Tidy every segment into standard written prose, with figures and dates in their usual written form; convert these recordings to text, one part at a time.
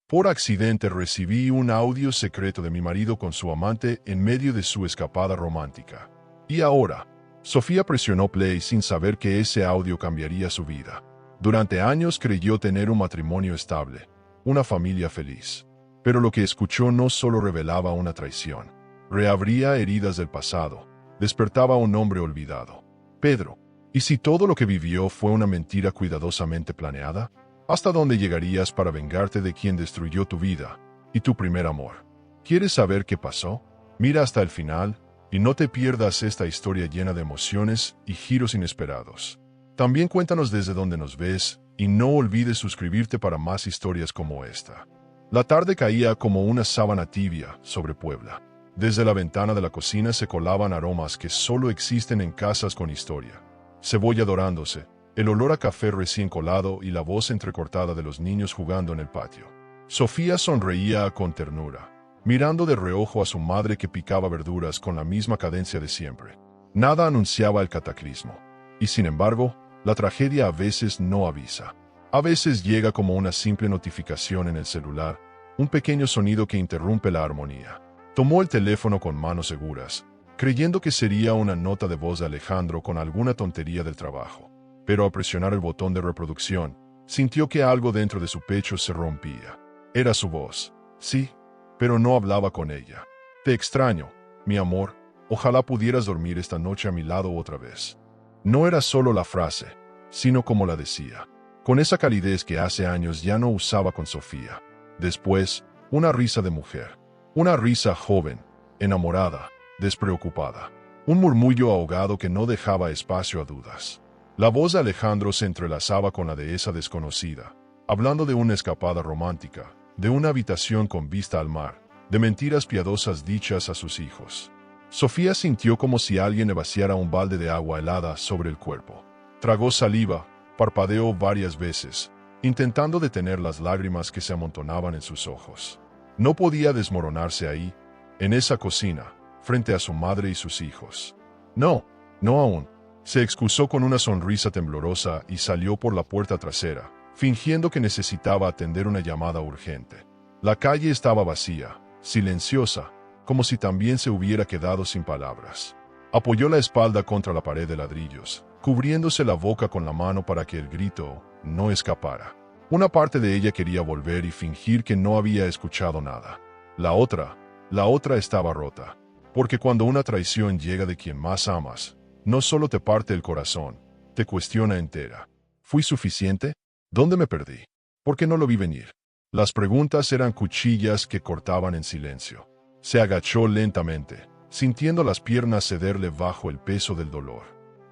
Por accidente recibí un audio secreto de mi marido con su amante en medio de su escapada romántica. Y ahora, Sofía presionó play sin saber que ese audio cambiaría su vida. Durante años creyó tener un matrimonio estable, una familia feliz. Pero lo que escuchó no solo revelaba una traición, reabría heridas del pasado, despertaba un hombre olvidado. Pedro, ¿y si todo lo que vivió fue una mentira cuidadosamente planeada? ¿Hasta dónde llegarías para vengarte de quien destruyó tu vida y tu primer amor? ¿Quieres saber qué pasó? Mira hasta el final y no te pierdas esta historia llena de emociones y giros inesperados. También cuéntanos desde dónde nos ves y no olvides suscribirte para más historias como esta. La tarde caía como una sábana tibia sobre Puebla. Desde la ventana de la cocina se colaban aromas que solo existen en casas con historia. Cebolla dorándose, el olor a café recién colado y la voz entrecortada de los niños jugando en el patio. Sofía sonreía con ternura, mirando de reojo a su madre que picaba verduras con la misma cadencia de siempre. Nada anunciaba el cataclismo. Y sin embargo, la tragedia a veces no avisa. A veces llega como una simple notificación en el celular, un pequeño sonido que interrumpe la armonía. Tomó el teléfono con manos seguras, creyendo que sería una nota de voz de Alejandro con alguna tontería del trabajo. Pero al presionar el botón de reproducción, sintió que algo dentro de su pecho se rompía. Era su voz. Sí, pero no hablaba con ella. Te extraño, mi amor, ojalá pudieras dormir esta noche a mi lado otra vez. No era solo la frase, sino como la decía, con esa calidez que hace años ya no usaba con Sofía. Después, una risa de mujer. Una risa joven, enamorada, despreocupada. Un murmullo ahogado que no dejaba espacio a dudas. La voz de Alejandro se entrelazaba con la de esa desconocida, hablando de una escapada romántica, de una habitación con vista al mar, de mentiras piadosas dichas a sus hijos. Sofía sintió como si alguien le vaciara un balde de agua helada sobre el cuerpo. Tragó saliva, parpadeó varias veces, intentando detener las lágrimas que se amontonaban en sus ojos. No podía desmoronarse ahí, en esa cocina, frente a su madre y sus hijos. No, no aún. Se excusó con una sonrisa temblorosa y salió por la puerta trasera, fingiendo que necesitaba atender una llamada urgente. La calle estaba vacía, silenciosa, como si también se hubiera quedado sin palabras. Apoyó la espalda contra la pared de ladrillos, cubriéndose la boca con la mano para que el grito no escapara. Una parte de ella quería volver y fingir que no había escuchado nada. La otra estaba rota, porque cuando una traición llega de quien más amas, no solo te parte el corazón, te cuestiona entera. ¿Fui suficiente? ¿Dónde me perdí? ¿Por qué no lo vi venir? Las preguntas eran cuchillas que cortaban en silencio. Se agachó lentamente, sintiendo las piernas cederle bajo el peso del dolor.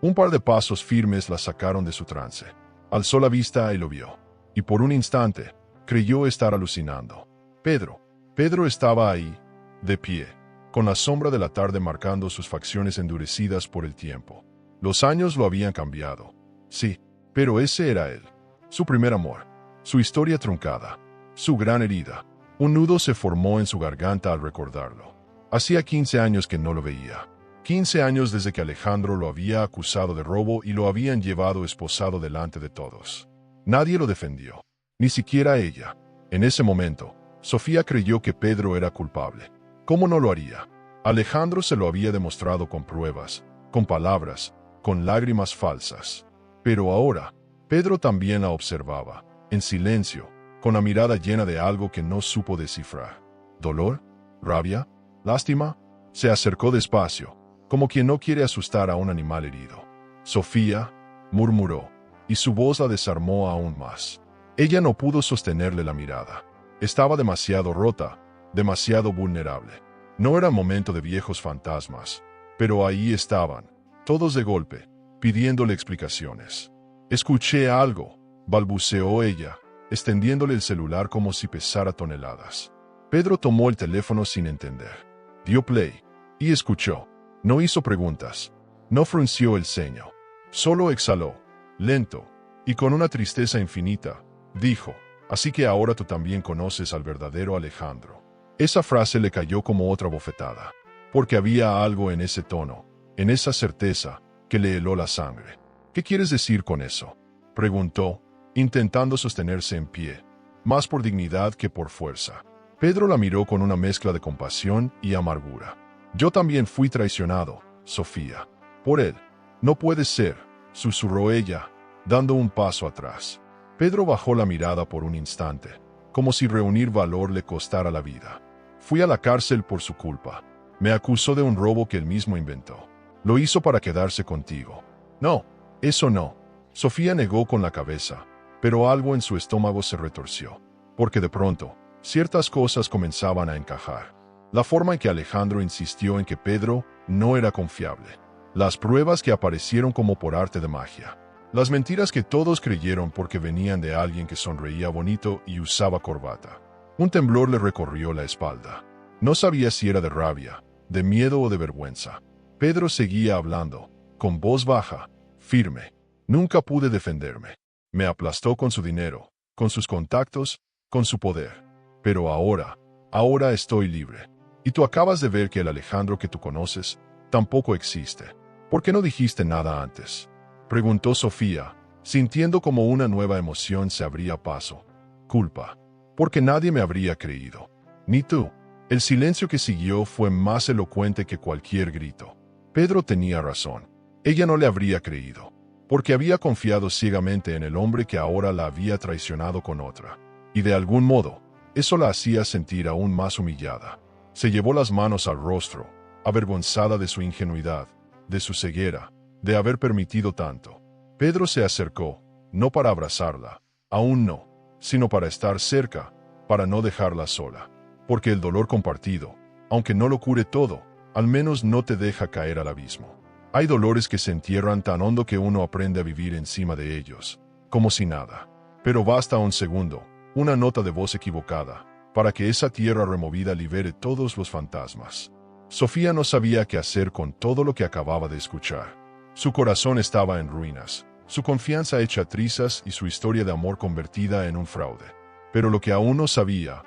Un par de pasos firmes la sacaron de su trance. Alzó la vista y lo vio. Y por un instante, creyó estar alucinando. Pedro estaba ahí, de pie, con la sombra de la tarde marcando sus facciones endurecidas por el tiempo. Los años lo habían cambiado. Sí, pero ese era él. Su primer amor. Su historia truncada. Su gran herida. Un nudo se formó en su garganta al recordarlo. Hacía 15 años que no lo veía. 15 años desde que Alejandro lo había acusado de robo y lo habían llevado esposado delante de todos. Nadie lo defendió. Ni siquiera ella. En ese momento, Sofía creyó que Pedro era culpable. ¿Cómo no lo haría? Alejandro se lo había demostrado con pruebas, con palabras, con lágrimas falsas. Pero ahora, Pedro también la observaba, en silencio, con la mirada llena de algo que no supo descifrar. ¿Dolor? ¿Rabia? ¿Lástima? Se acercó despacio, como quien no quiere asustar a un animal herido. Sofía, murmuró, y su voz la desarmó aún más. Ella no pudo sostenerle la mirada. Estaba demasiado rota, demasiado vulnerable. No era momento de viejos fantasmas, pero ahí estaban, todos de golpe, pidiéndole explicaciones. Escuché algo, balbuceó ella, extendiéndole el celular como si pesara toneladas. Pedro tomó el teléfono sin entender. Dio play y escuchó. No hizo preguntas. No frunció el ceño. Solo exhaló, lento, y con una tristeza infinita, dijo, así que ahora tú también conoces al verdadero Alejandro. Esa frase le cayó como otra bofetada, porque había algo en ese tono, en esa certeza, que le heló la sangre. ¿Qué quieres decir con eso?, preguntó, intentando sostenerse en pie. más por dignidad que por fuerza. Pedro la miró con una mezcla de compasión y amargura. Yo también fui traicionado, Sofía. Por él. No puede ser, susurró ella, dando un paso atrás. Pedro bajó la mirada por un instante, como si reunir valor le costara la vida. Fui a la cárcel por su culpa. Me acusó de un robo que él mismo inventó. Lo hizo para quedarse contigo. No, eso no. Sofía negó con la cabeza, pero algo en su estómago se retorció, porque de pronto, ciertas cosas comenzaban a encajar. La forma en que Alejandro insistió en que Pedro no era confiable. Las pruebas que aparecieron como por arte de magia. Las mentiras que todos creyeron porque venían de alguien que sonreía bonito y usaba corbata. Un temblor le recorrió la espalda. No sabía si era de rabia, de miedo o de vergüenza. Pedro seguía hablando, con voz baja, firme. Nunca pude defenderme. Me aplastó con su dinero, con sus contactos, con su poder. Pero ahora estoy libre. Y tú acabas de ver que el Alejandro que tú conoces tampoco existe. ¿Por qué no dijiste nada antes?, preguntó Sofía, sintiendo como una nueva emoción se abría paso. Culpa. Porque nadie me habría creído. Ni tú. El silencio que siguió fue más elocuente que cualquier grito. Pedro tenía razón. Ella no le habría creído, porque había confiado ciegamente en el hombre que ahora la había traicionado con otra. Y de algún modo, eso la hacía sentir aún más humillada. Se llevó las manos al rostro, avergonzada de su ingenuidad, de su ceguera, de haber permitido tanto. Pedro se acercó, no para abrazarla, aún no, sino para estar cerca, para no dejarla sola. Porque el dolor compartido, aunque no lo cure todo, al menos no te deja caer al abismo. Hay dolores que se entierran tan hondo que uno aprende a vivir encima de ellos, como si nada. Pero basta un segundo, una nota de voz equivocada, para que esa tierra removida libere todos los fantasmas. Sofía no sabía qué hacer con todo lo que acababa de escuchar. Su corazón estaba en ruinas, su confianza hecha trizas y su historia de amor convertida en un fraude. Pero lo que aún no sabía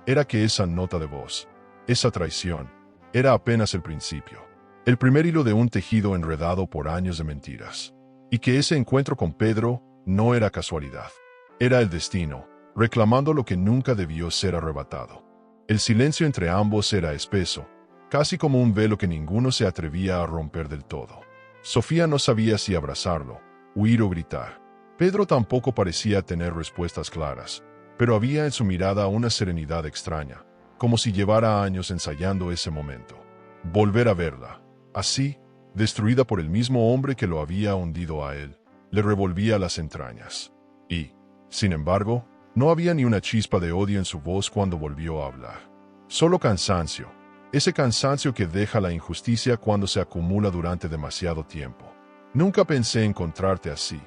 era que esa nota de voz, esa traición, era apenas el principio, el primer hilo de un tejido enredado por años de mentiras. Y que ese encuentro con Pedro no era casualidad. Era el destino, reclamando lo que nunca debió ser arrebatado. El silencio entre ambos era espeso, casi como un velo que ninguno se atrevía a romper del todo. Sofía no sabía si abrazarlo, huir o gritar. Pedro tampoco parecía tener respuestas claras, pero había en su mirada una serenidad extraña, como si llevara años ensayando ese momento. Volver a verla, así, destruida por el mismo hombre que lo había hundido a él, le revolvía las entrañas. Y, sin embargo, no había ni una chispa de odio en su voz cuando volvió a hablar. Solo cansancio, ese cansancio que deja la injusticia cuando se acumula durante demasiado tiempo. Nunca pensé encontrarte así,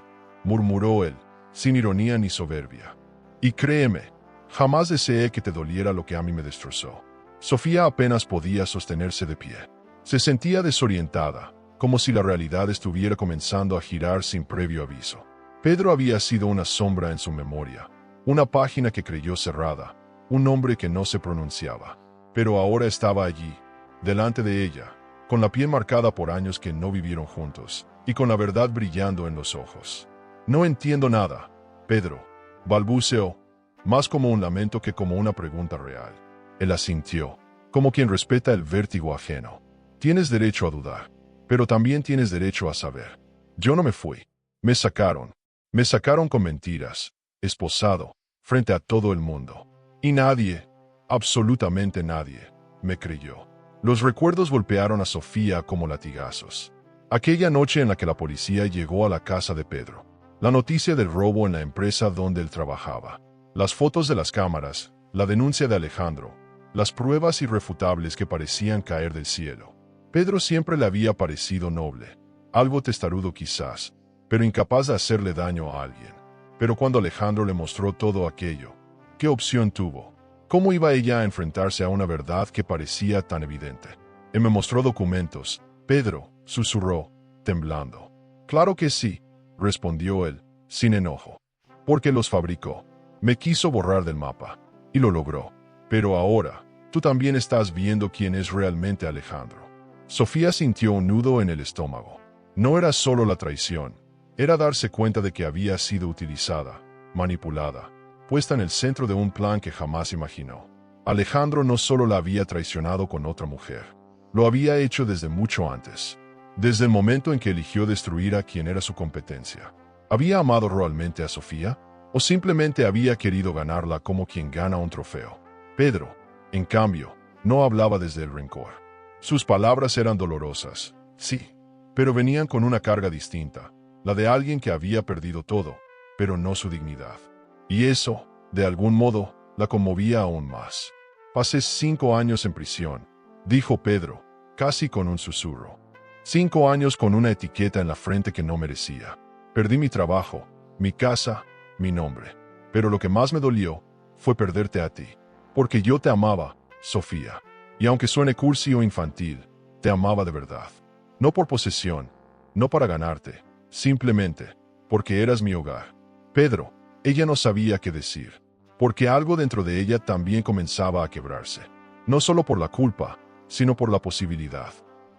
murmuró él, sin ironía ni soberbia. Y créeme, jamás deseé que te doliera lo que a mí me destrozó. Sofía apenas podía sostenerse de pie. Se sentía desorientada, como si la realidad estuviera comenzando a girar sin previo aviso. Pedro había sido una sombra en su memoria, una página que creyó cerrada, un nombre que no se pronunciaba. Pero ahora estaba allí, delante de ella, con la piel marcada por años que no vivieron juntos, y con la verdad brillando en los ojos. No entiendo nada, Pedro, balbuceó, más como un lamento que como una pregunta real. Él asintió, como quien respeta el vértigo ajeno. Tienes derecho a dudar, pero también tienes derecho a saber. Yo no me fui. Me sacaron con mentiras, esposado, frente a todo el mundo. Y nadie, absolutamente nadie, me creyó. Los recuerdos golpearon a Sofía como latigazos. Aquella noche en la que la policía llegó a la casa de Pedro. La noticia del robo en la empresa donde él trabajaba. Las fotos de las cámaras, la denuncia de Alejandro, las pruebas irrefutables que parecían caer del cielo. Pedro siempre le había parecido noble, algo testarudo quizás, pero incapaz de hacerle daño a alguien. Pero cuando Alejandro le mostró todo aquello, ¿qué opción tuvo? ¿Cómo iba ella a enfrentarse a una verdad que parecía tan evidente? Él me mostró documentos, Pedro, susurró, temblando. Claro que sí, respondió él, sin enojo. Porque los fabricó. Me quiso borrar del mapa. Y lo logró. Pero ahora, tú también estás viendo quién es realmente Alejandro. Sofía sintió un nudo en el estómago. No era solo la traición. Era darse cuenta de que había sido utilizada, manipulada, puesta en el centro de un plan que jamás imaginó. Alejandro no solo la había traicionado con otra mujer, lo había hecho desde mucho antes, desde el momento en que eligió destruir a quien era su competencia. ¿Había amado realmente a Sofía? ¿O simplemente había querido ganarla como quien gana un trofeo? Pedro, en cambio, no hablaba desde el rencor. Sus palabras eran dolorosas, sí, pero venían con una carga distinta, la de alguien que había perdido todo, pero no su dignidad. Y eso, de algún modo, la conmovía aún más. «Pasé 5 años en prisión», dijo Pedro, casi con un susurro. 5 años con una etiqueta en la frente que no merecía. Perdí mi trabajo, mi casa, mi nombre. Pero lo que más me dolió fue perderte a ti. Porque yo te amaba, Sofía. Y aunque suene cursi o infantil, te amaba de verdad. No por posesión, no para ganarte, simplemente porque eras mi hogar. Pedro, ella no sabía qué decir, porque algo dentro de ella también comenzaba a quebrarse. No solo por la culpa, sino por la posibilidad.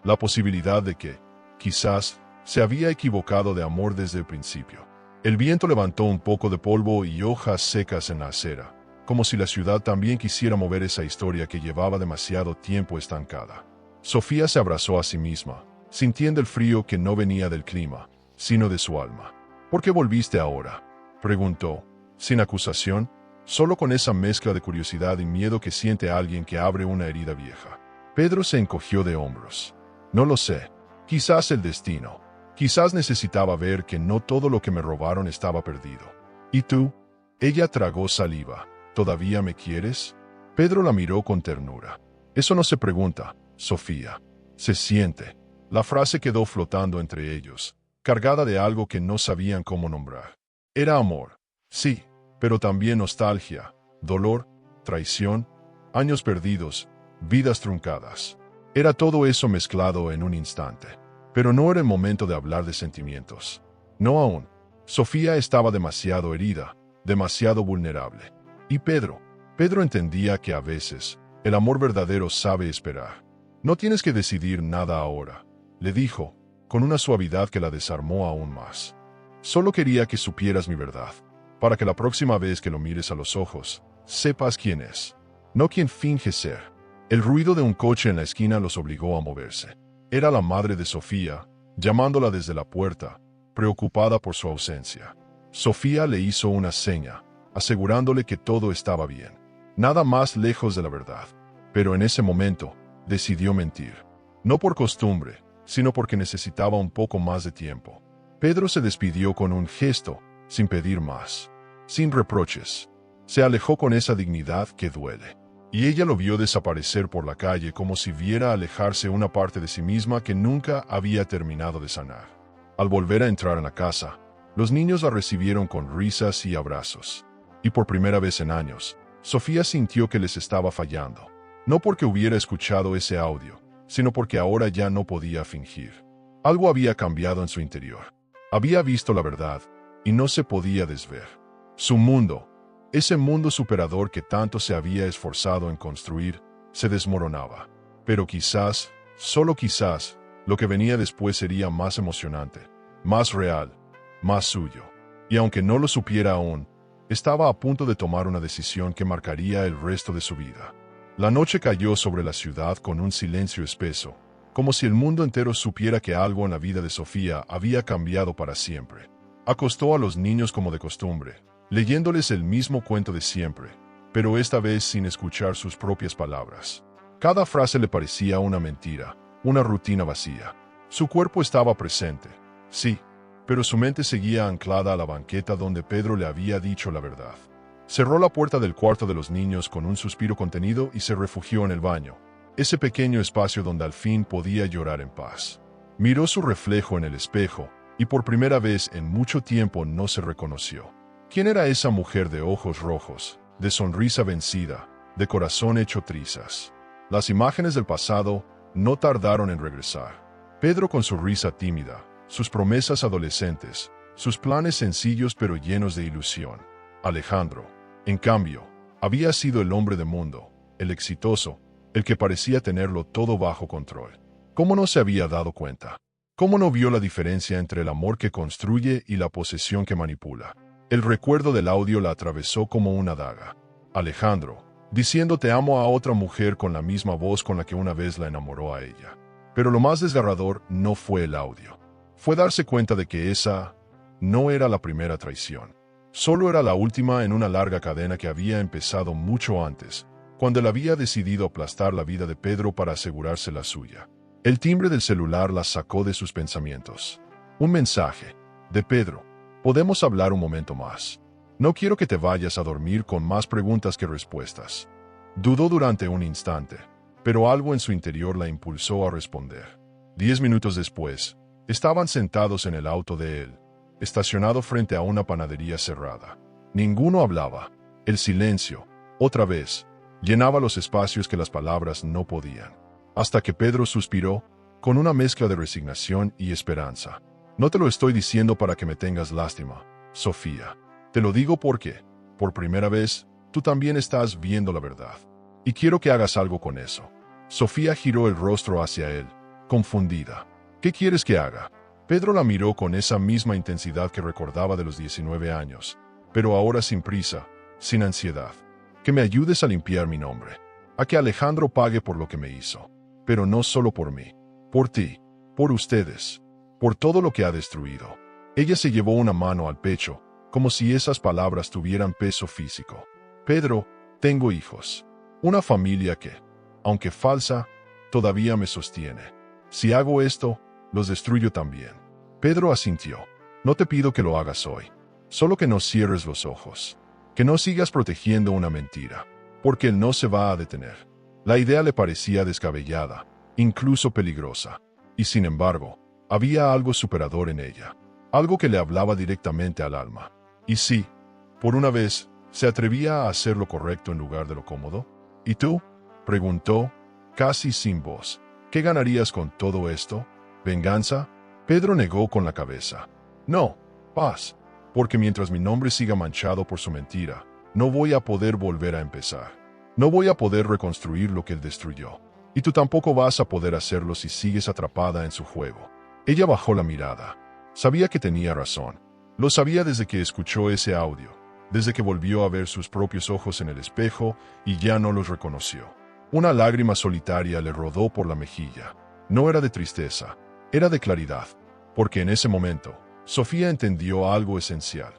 La posibilidad de que, quizás, se había equivocado de amor desde el principio. El viento levantó un poco de polvo y hojas secas en la acera, como si la ciudad también quisiera mover esa historia que llevaba demasiado tiempo estancada. Sofía se abrazó a sí misma, sintiendo el frío que no venía del clima, sino de su alma. «¿Por qué volviste ahora?», preguntó, sin acusación, solo con esa mezcla de curiosidad y miedo que siente alguien que abre una herida vieja. Pedro se encogió de hombros. «No lo sé. Quizás el destino. Quizás necesitaba ver que no todo lo que me robaron estaba perdido». «¿Y tú?». Ella tragó saliva. «¿Todavía me quieres?». Pedro la miró con ternura. «Eso no se pregunta, Sofía. Se siente». La frase quedó flotando entre ellos, cargada de algo que no sabían cómo nombrar. Era amor, sí, pero también nostalgia, dolor, traición, años perdidos, vidas truncadas. Era todo eso mezclado en un instante. Pero no era el momento de hablar de sentimientos. No aún. Sofía estaba demasiado herida, demasiado vulnerable. Y Pedro entendía que a veces, el amor verdadero sabe esperar. «No tienes que decidir nada ahora», le dijo, con una suavidad que la desarmó aún más. «Solo quería que supieras mi verdad, para que la próxima vez que lo mires a los ojos, sepas quién es, no quién finge ser». El ruido de un coche en la esquina los obligó a moverse. Era la madre de Sofía, llamándola desde la puerta, preocupada por su ausencia. Sofía le hizo una seña, asegurándole que todo estaba bien. Nada más lejos de la verdad. Pero en ese momento, decidió mentir. No por costumbre, sino porque necesitaba un poco más de tiempo. Pedro se despidió con un gesto, sin pedir más, sin reproches. Se alejó con esa dignidad que duele. Y ella lo vio desaparecer por la calle como si viera alejarse una parte de sí misma que nunca había terminado de sanar. Al volver a entrar en la casa, los niños la recibieron con risas y abrazos. Y por primera vez en años, Sofía sintió que les estaba fallando. No porque hubiera escuchado ese audio, sino porque ahora ya no podía fingir. Algo había cambiado en su interior. Había visto la verdad, y no se podía desver. Su mundo, ese mundo superador que tanto se había esforzado en construir, se desmoronaba. Pero quizás, solo quizás, lo que venía después sería más emocionante, más real, más suyo. Y aunque no lo supiera aún, estaba a punto de tomar una decisión que marcaría el resto de su vida. La noche cayó sobre la ciudad con un silencio espeso, como si el mundo entero supiera que algo en la vida de Sofía había cambiado para siempre. Acostó a los niños como de costumbre, leyéndoles el mismo cuento de siempre, pero esta vez sin escuchar sus propias palabras. Cada frase le parecía una mentira, una rutina vacía. Su cuerpo estaba presente, sí, pero su mente seguía anclada a la banqueta donde Pedro le había dicho la verdad. Cerró la puerta del cuarto de los niños con un suspiro contenido y se refugió en el baño, ese pequeño espacio donde al fin podía llorar en paz. Miró su reflejo en el espejo y por primera vez en mucho tiempo no se reconoció. ¿Quién era esa mujer de ojos rojos, de sonrisa vencida, de corazón hecho trizas? Las imágenes del pasado no tardaron en regresar. Pedro con su risa tímida, sus promesas adolescentes, sus planes sencillos pero llenos de ilusión. Alejandro, en cambio, había sido el hombre de mundo, el exitoso, el que parecía tenerlo todo bajo control. ¿Cómo no se había dado cuenta? ¿Cómo no vio la diferencia entre el amor que construye y la posesión que manipula? El recuerdo del audio la atravesó como una daga. Alejandro, diciendo te amo a otra mujer con la misma voz con la que una vez la enamoró a ella. Pero lo más desgarrador no fue el audio. Fue darse cuenta de que esa no era la primera traición. Solo era la última en una larga cadena que había empezado mucho antes, cuando él había decidido aplastar la vida de Pedro para asegurarse la suya. El timbre del celular la sacó de sus pensamientos. Un mensaje. De Pedro. Podemos hablar un momento más. No quiero que te vayas a dormir con más preguntas que respuestas. Dudó durante un instante, pero algo en su interior la impulsó a responder. 10 minutos después, estaban sentados en el auto de él, estacionado frente a una panadería cerrada. Ninguno hablaba. El silencio, otra vez, llenaba los espacios que las palabras no podían. Hasta que Pedro suspiró, con una mezcla de resignación y esperanza. No te lo estoy diciendo para que me tengas lástima, Sofía. Te lo digo porque, por primera vez, tú también estás viendo la verdad. Y quiero que hagas algo con eso. Sofía giró el rostro hacia él, confundida. ¿Qué quieres que haga? Pedro la miró con esa misma intensidad que recordaba de los 19 años, pero ahora sin prisa, sin ansiedad. Que me ayudes a limpiar mi nombre. A que Alejandro pague por lo que me hizo. Pero no solo por mí. Por ti. Por ustedes. Por todo lo que ha destruido. Ella se llevó una mano al pecho, como si esas palabras tuvieran peso físico. Pedro, tengo hijos. Una familia que, aunque falsa, todavía me sostiene. Si hago esto, los destruyo también. Pedro asintió. No te pido que lo hagas hoy. Solo que no cierres los ojos. Que no sigas protegiendo una mentira. Porque él no se va a detener. La idea le parecía descabellada, incluso peligrosa. Y sin embargo, había algo superador en ella. Algo que le hablaba directamente al alma. Y sí, por una vez, se atrevía a hacer lo correcto en lugar de lo cómodo. ¿Y tú? Preguntó, casi sin voz. ¿Qué ganarías con todo esto? ¿Venganza? Pedro negó con la cabeza. No, paz. Porque mientras mi nombre siga manchado por su mentira, no voy a poder volver a empezar. No voy a poder reconstruir lo que él destruyó. Y tú tampoco vas a poder hacerlo si sigues atrapada en su juego. Ella bajó la mirada. Sabía que tenía razón. Lo sabía desde que escuchó ese audio, desde que volvió a ver sus propios ojos en el espejo y ya no los reconoció. Una lágrima solitaria le rodó por la mejilla. No era de tristeza, era de claridad, porque en ese momento, Sofía entendió algo esencial.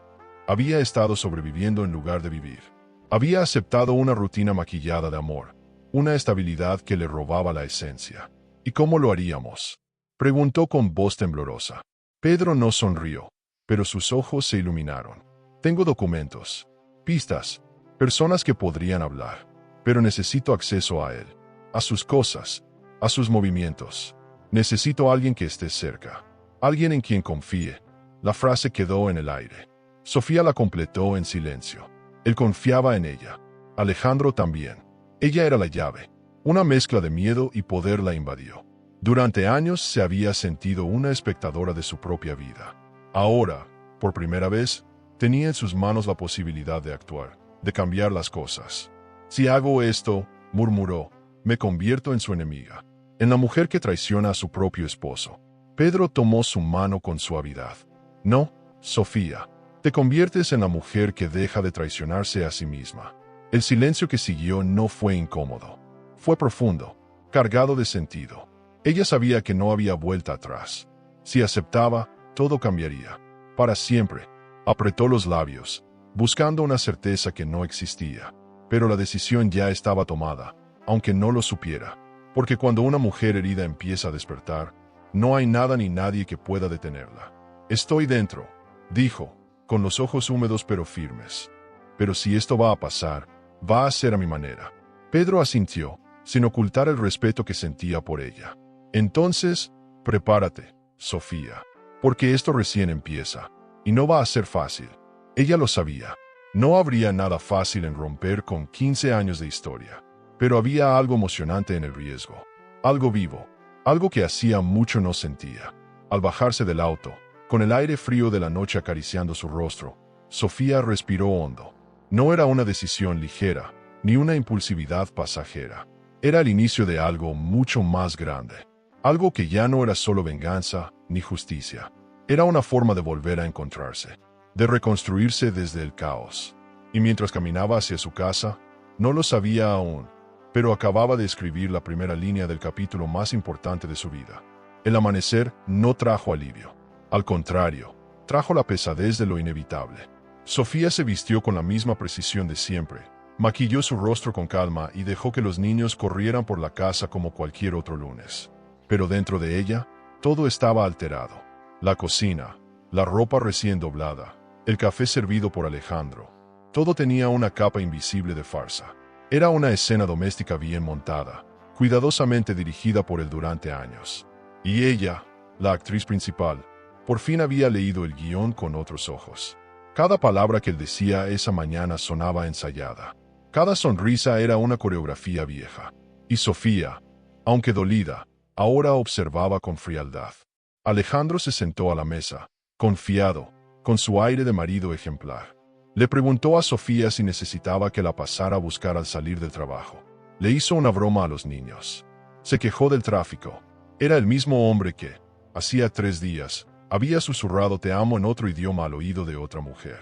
Había estado sobreviviendo en lugar de vivir. Había aceptado una rutina maquillada de amor, una estabilidad que le robaba la esencia. ¿Y cómo lo haríamos? Preguntó con voz temblorosa. Pedro no sonrió, pero sus ojos se iluminaron. Tengo documentos, pistas, personas que podrían hablar, pero necesito acceso a él, a sus cosas, a sus movimientos. Necesito a alguien que esté cerca, alguien en quien confíe. La frase quedó en el aire. Sofía la completó en silencio. Él confiaba en ella. Alejandro también. Ella era la llave. Una mezcla de miedo y poder la invadió. Durante años se había sentido una espectadora de su propia vida. Ahora, por primera vez, tenía en sus manos la posibilidad de actuar, de cambiar las cosas. Si hago esto, murmuró, me convierto en su enemiga, en la mujer que traiciona a su propio esposo. Pedro tomó su mano con suavidad. No, Sofía, te conviertes en la mujer que deja de traicionarse a sí misma. El silencio que siguió no fue incómodo. Fue profundo, cargado de sentido. Ella sabía que no había vuelta atrás. Si aceptaba, todo cambiaría. Para siempre. Apretó los labios, buscando una certeza que no existía. Pero la decisión ya estaba tomada, aunque no lo supiera. Porque cuando una mujer herida empieza a despertar, no hay nada ni nadie que pueda detenerla. Estoy dentro, dijo, con los ojos húmedos pero firmes. Pero si esto va a pasar, va a ser a mi manera. Pedro asintió, sin ocultar el respeto que sentía por ella. Entonces, prepárate, Sofía, porque esto recién empieza, y no va a ser fácil. Ella lo sabía. No habría nada fácil en romper con 15 años de historia, pero había algo emocionante en el riesgo, algo vivo, algo que hacía mucho no sentía. Al bajarse del auto, con el aire frío de la noche acariciando su rostro, Sofía respiró hondo. No era una decisión ligera, ni una impulsividad pasajera. Era el inicio de algo mucho más grande. Algo que ya no era solo venganza ni justicia. Era una forma de volver a encontrarse. de reconstruirse desde el caos. Y mientras caminaba hacia su casa, no lo sabía aún, pero acababa de escribir la primera línea del capítulo más importante de su vida. El amanecer no trajo alivio. Al contrario, trajo la pesadez de lo inevitable. Sofía se vistió con la misma precisión de siempre, maquilló su rostro con calma y dejó que los niños corrieran por la casa como cualquier otro lunes. Pero dentro de ella, todo estaba alterado. La cocina, la ropa recién doblada, el café servido por Alejandro. Todo tenía una capa invisible de farsa. Era una escena doméstica bien montada, cuidadosamente dirigida por él durante años. Y ella, la actriz principal, por fin había leído el guión con otros ojos. Cada palabra que él decía esa mañana sonaba ensayada. Cada sonrisa era una coreografía vieja. Y Sofía, aunque dolida, ahora observaba con frialdad. Alejandro se sentó a la mesa, confiado, con su aire de marido ejemplar. Le preguntó a Sofía si necesitaba que la pasara a buscar al salir del trabajo. Le hizo una broma a los niños. Se quejó del tráfico. Era el mismo hombre que, hacía 3 días, había susurrado "te amo" en otro idioma al oído de otra mujer.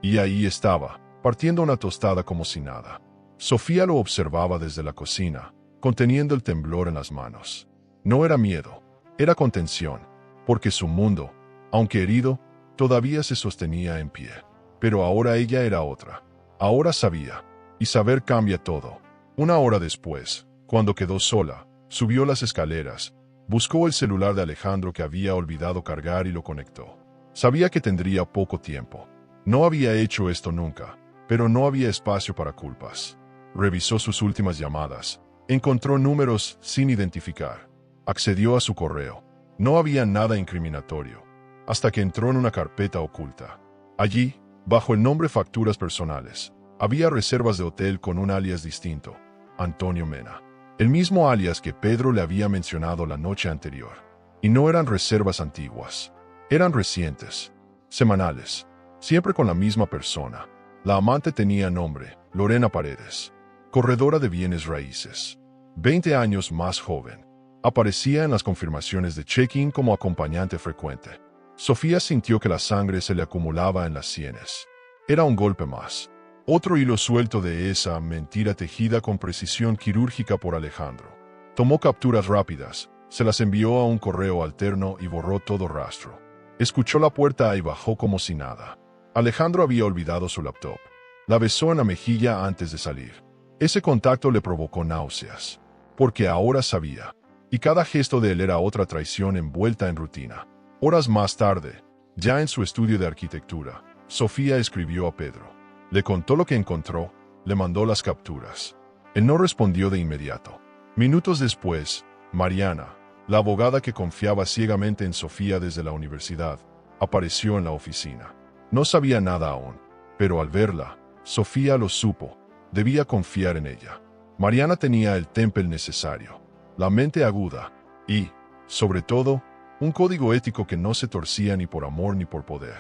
Y ahí estaba, partiendo una tostada como si nada. Sofía lo observaba desde la cocina, conteniendo el temblor en las manos. No era miedo, era contención, porque su mundo, aunque herido, todavía se sostenía en pie. Pero ahora ella era otra. Ahora sabía, y saber cambia todo. Una hora después, cuando quedó sola, subió las escaleras, buscó el celular de Alejandro que había olvidado cargar y lo conectó. Sabía que tendría poco tiempo. No había hecho esto nunca, pero no había espacio para culpas. Revisó sus últimas llamadas. Encontró números sin identificar. Accedió a su correo. No había nada incriminatorio, hasta que entró en una carpeta oculta. Allí, bajo el nombre Facturas Personales, había reservas de hotel con un alias distinto, Antonio Mena. El mismo alias que Pedro le había mencionado la noche anterior. Y no eran reservas antiguas. Eran recientes, semanales, siempre con la misma persona. La amante tenía nombre, Lorena Paredes, corredora de bienes raíces. 20 años más joven. Aparecía en las confirmaciones de check-in como acompañante frecuente. Sofía sintió que la sangre se le acumulaba en las sienes. Era un golpe más. Otro hilo suelto de esa mentira tejida con precisión quirúrgica por Alejandro. Tomó capturas rápidas, se las envió a un correo alterno y borró todo rastro. Escuchó la puerta y bajó como si nada. Alejandro había olvidado su laptop. La besó en la mejilla antes de salir. Ese contacto le provocó náuseas. Porque ahora sabía. Y cada gesto de él era otra traición envuelta en rutina. Horas más tarde, ya en su estudio de arquitectura, Sofía escribió a Pedro. Le contó lo que encontró, le mandó las capturas. Él no respondió de inmediato. Minutos después, Mariana, la abogada que confiaba ciegamente en Sofía desde la universidad, apareció en la oficina. No sabía nada aún, pero al verla, Sofía lo supo. Debía confiar en ella. Mariana tenía el temple necesario, la mente aguda y, sobre todo, un código ético que no se torcía ni por amor ni por poder.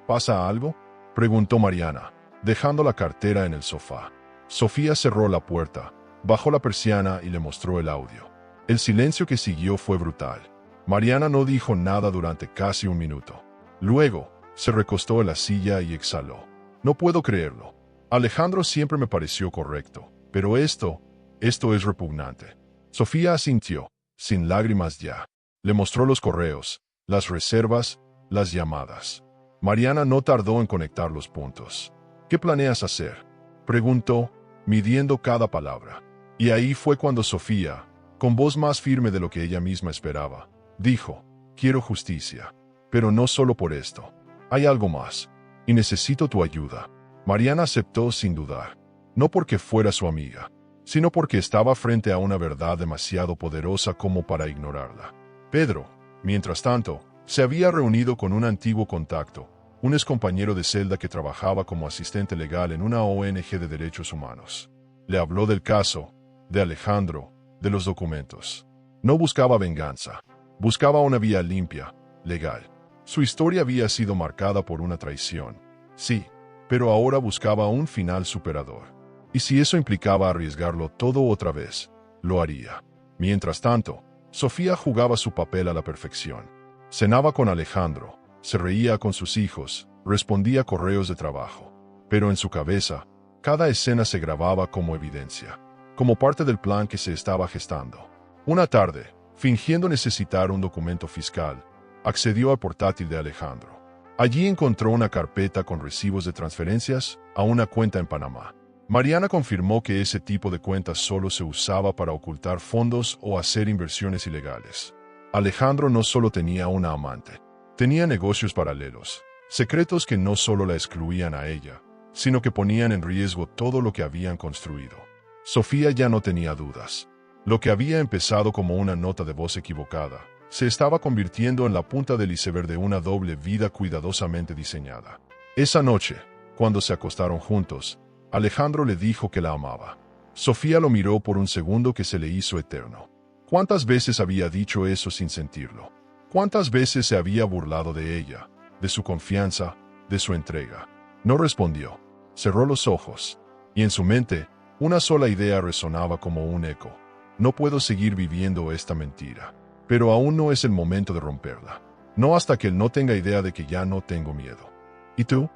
¿Pasa algo?, preguntó Mariana, dejando la cartera en el sofá. Sofía cerró la puerta, bajó la persiana y le mostró el audio. El silencio que siguió fue brutal. Mariana no dijo nada durante casi un minuto. Luego, se recostó en la silla y exhaló. No puedo creerlo. Alejandro siempre me pareció correcto, pero esto es repugnante. Sofía asintió, sin lágrimas ya. Le mostró los correos, las reservas, las llamadas. Mariana no tardó en conectar los puntos. ¿Qué planeas hacer?, preguntó, midiendo cada palabra. Y ahí fue cuando Sofía, con voz más firme de lo que ella misma esperaba, dijo: quiero justicia. Pero no solo por esto. Hay algo más. Y necesito tu ayuda. Mariana aceptó sin dudar. No porque fuera su amiga, sino porque estaba frente a una verdad demasiado poderosa como para ignorarla. Pedro, mientras tanto, se había reunido con un antiguo contacto, un excompañero de celda que trabajaba como asistente legal en una ONG de derechos humanos. Le habló del caso, de Alejandro, de los documentos. No buscaba venganza, buscaba una vía limpia, legal. Su historia había sido marcada por una traición, sí, pero ahora buscaba un final superador. Y si eso implicaba arriesgarlo todo otra vez, lo haría. Mientras tanto, Sofía jugaba su papel a la perfección. Cenaba con Alejandro, se reía con sus hijos, respondía correos de trabajo. Pero en su cabeza, cada escena se grababa como evidencia, como parte del plan que se estaba gestando. Una tarde, fingiendo necesitar un documento fiscal, accedió al portátil de Alejandro. Allí encontró una carpeta con recibos de transferencias a una cuenta en Panamá. Mariana confirmó que ese tipo de cuentas solo se usaba para ocultar fondos o hacer inversiones ilegales. Alejandro no solo tenía una amante, tenía negocios paralelos, secretos que no solo la excluían a ella, sino que ponían en riesgo todo lo que habían construido. Sofía ya no tenía dudas. Lo que había empezado como una nota de voz equivocada, se estaba convirtiendo en la punta del iceberg de una doble vida cuidadosamente diseñada. Esa noche, cuando se acostaron juntos, Alejandro le dijo que la amaba. Sofía lo miró por un segundo que se le hizo eterno. ¿Cuántas veces había dicho eso sin sentirlo? ¿Cuántas veces se había burlado de ella, de su confianza, de su entrega? No respondió. Cerró los ojos. Y en su mente, una sola idea resonaba como un eco. No puedo seguir viviendo esta mentira. Pero aún no es el momento de romperla. No hasta que él no tenga idea de que ya no tengo miedo. ¿Y tú?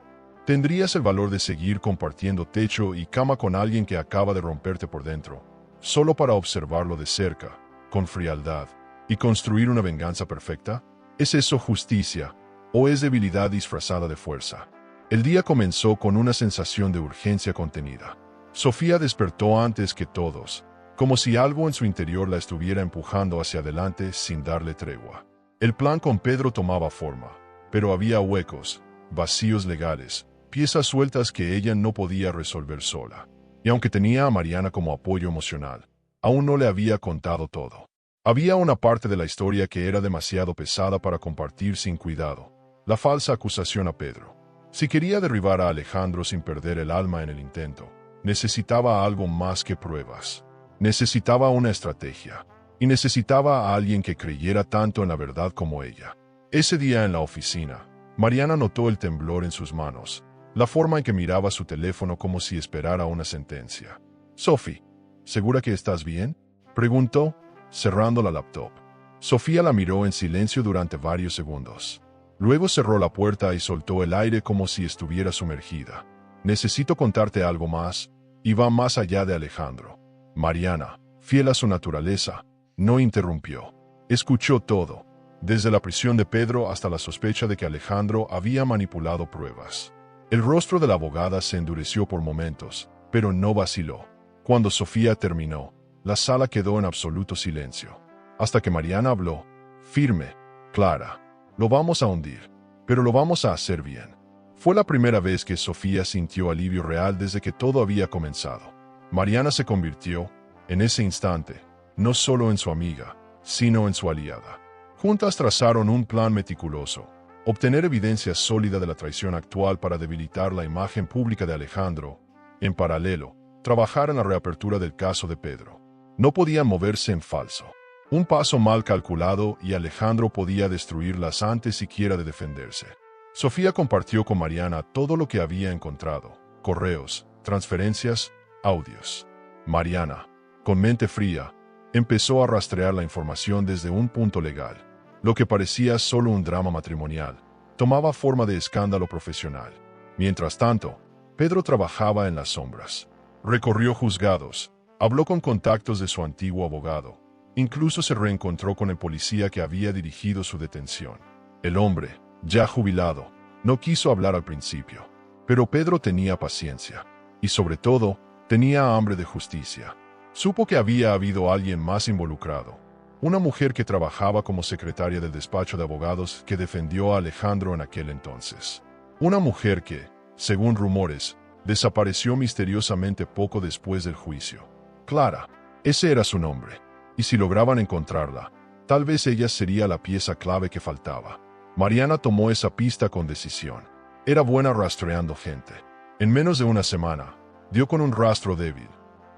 ¿Tendrías el valor de seguir compartiendo techo y cama con alguien que acaba de romperte por dentro, solo para observarlo de cerca, con frialdad, y construir una venganza perfecta? ¿Es eso justicia, o es debilidad disfrazada de fuerza? El día comenzó con una sensación de urgencia contenida. Sofía despertó antes que todos, como si algo en su interior la estuviera empujando hacia adelante sin darle tregua. El plan con Pedro tomaba forma, pero había huecos, vacíos legales, piezas sueltas que ella no podía resolver sola. Y aunque tenía a Mariana como apoyo emocional, aún no le había contado todo. Había una parte de la historia que era demasiado pesada para compartir sin cuidado: la falsa acusación a Pedro. Si quería derribar a Alejandro sin perder el alma en el intento, necesitaba algo más que pruebas. Necesitaba una estrategia, y necesitaba a alguien que creyera tanto en la verdad como ella. Ese día en la oficina, Mariana notó el temblor en sus manos, la forma en que miraba su teléfono como si esperara una sentencia. «Sophie, ¿segura que estás bien?», preguntó, cerrando la laptop. Sofía la miró en silencio durante varios segundos. Luego cerró la puerta y soltó el aire como si estuviera sumergida. «Necesito contarte algo más, y va más allá de Alejandro». Mariana, fiel a su naturaleza, no interrumpió. Escuchó todo, desde la prisión de Pedro hasta la sospecha de que Alejandro había manipulado pruebas. El rostro de la abogada se endureció por momentos, pero no vaciló. Cuando Sofía terminó, la sala quedó en absoluto silencio. Hasta que Mariana habló, firme, clara: «Lo vamos a hundir, pero lo vamos a hacer bien». Fue la primera vez que Sofía sintió alivio real desde que todo había comenzado. Mariana se convirtió, en ese instante, no solo en su amiga, sino en su aliada. Juntas trazaron un plan meticuloso: obtener evidencia sólida de la traición actual para debilitar la imagen pública de Alejandro. En paralelo, trabajar en la reapertura del caso de Pedro. No podían moverse en falso. Un paso mal calculado y Alejandro podía destruirlas antes siquiera de defenderse. Sofía compartió con Mariana todo lo que había encontrado: correos, transferencias, audios. Mariana, con mente fría, empezó a rastrear la información desde un punto legal. Lo que parecía solo un drama matrimonial tomaba forma de escándalo profesional. Mientras tanto, Pedro trabajaba en las sombras. Recorrió juzgados, habló con contactos de su antiguo abogado, incluso se reencontró con el policía que había dirigido su detención. El hombre, ya jubilado, no quiso hablar al principio, pero Pedro tenía paciencia, y sobre todo, tenía hambre de justicia. Supo que había habido alguien más involucrado. Una mujer que trabajaba como secretaria del despacho de abogados que defendió a Alejandro en aquel entonces. Una mujer que, según rumores, desapareció misteriosamente poco después del juicio. Clara, ese era su nombre. Y si lograban encontrarla, tal vez ella sería la pieza clave que faltaba. Mariana tomó esa pista con decisión. Era buena rastreando gente. En menos de una semana, dio con un rastro débil.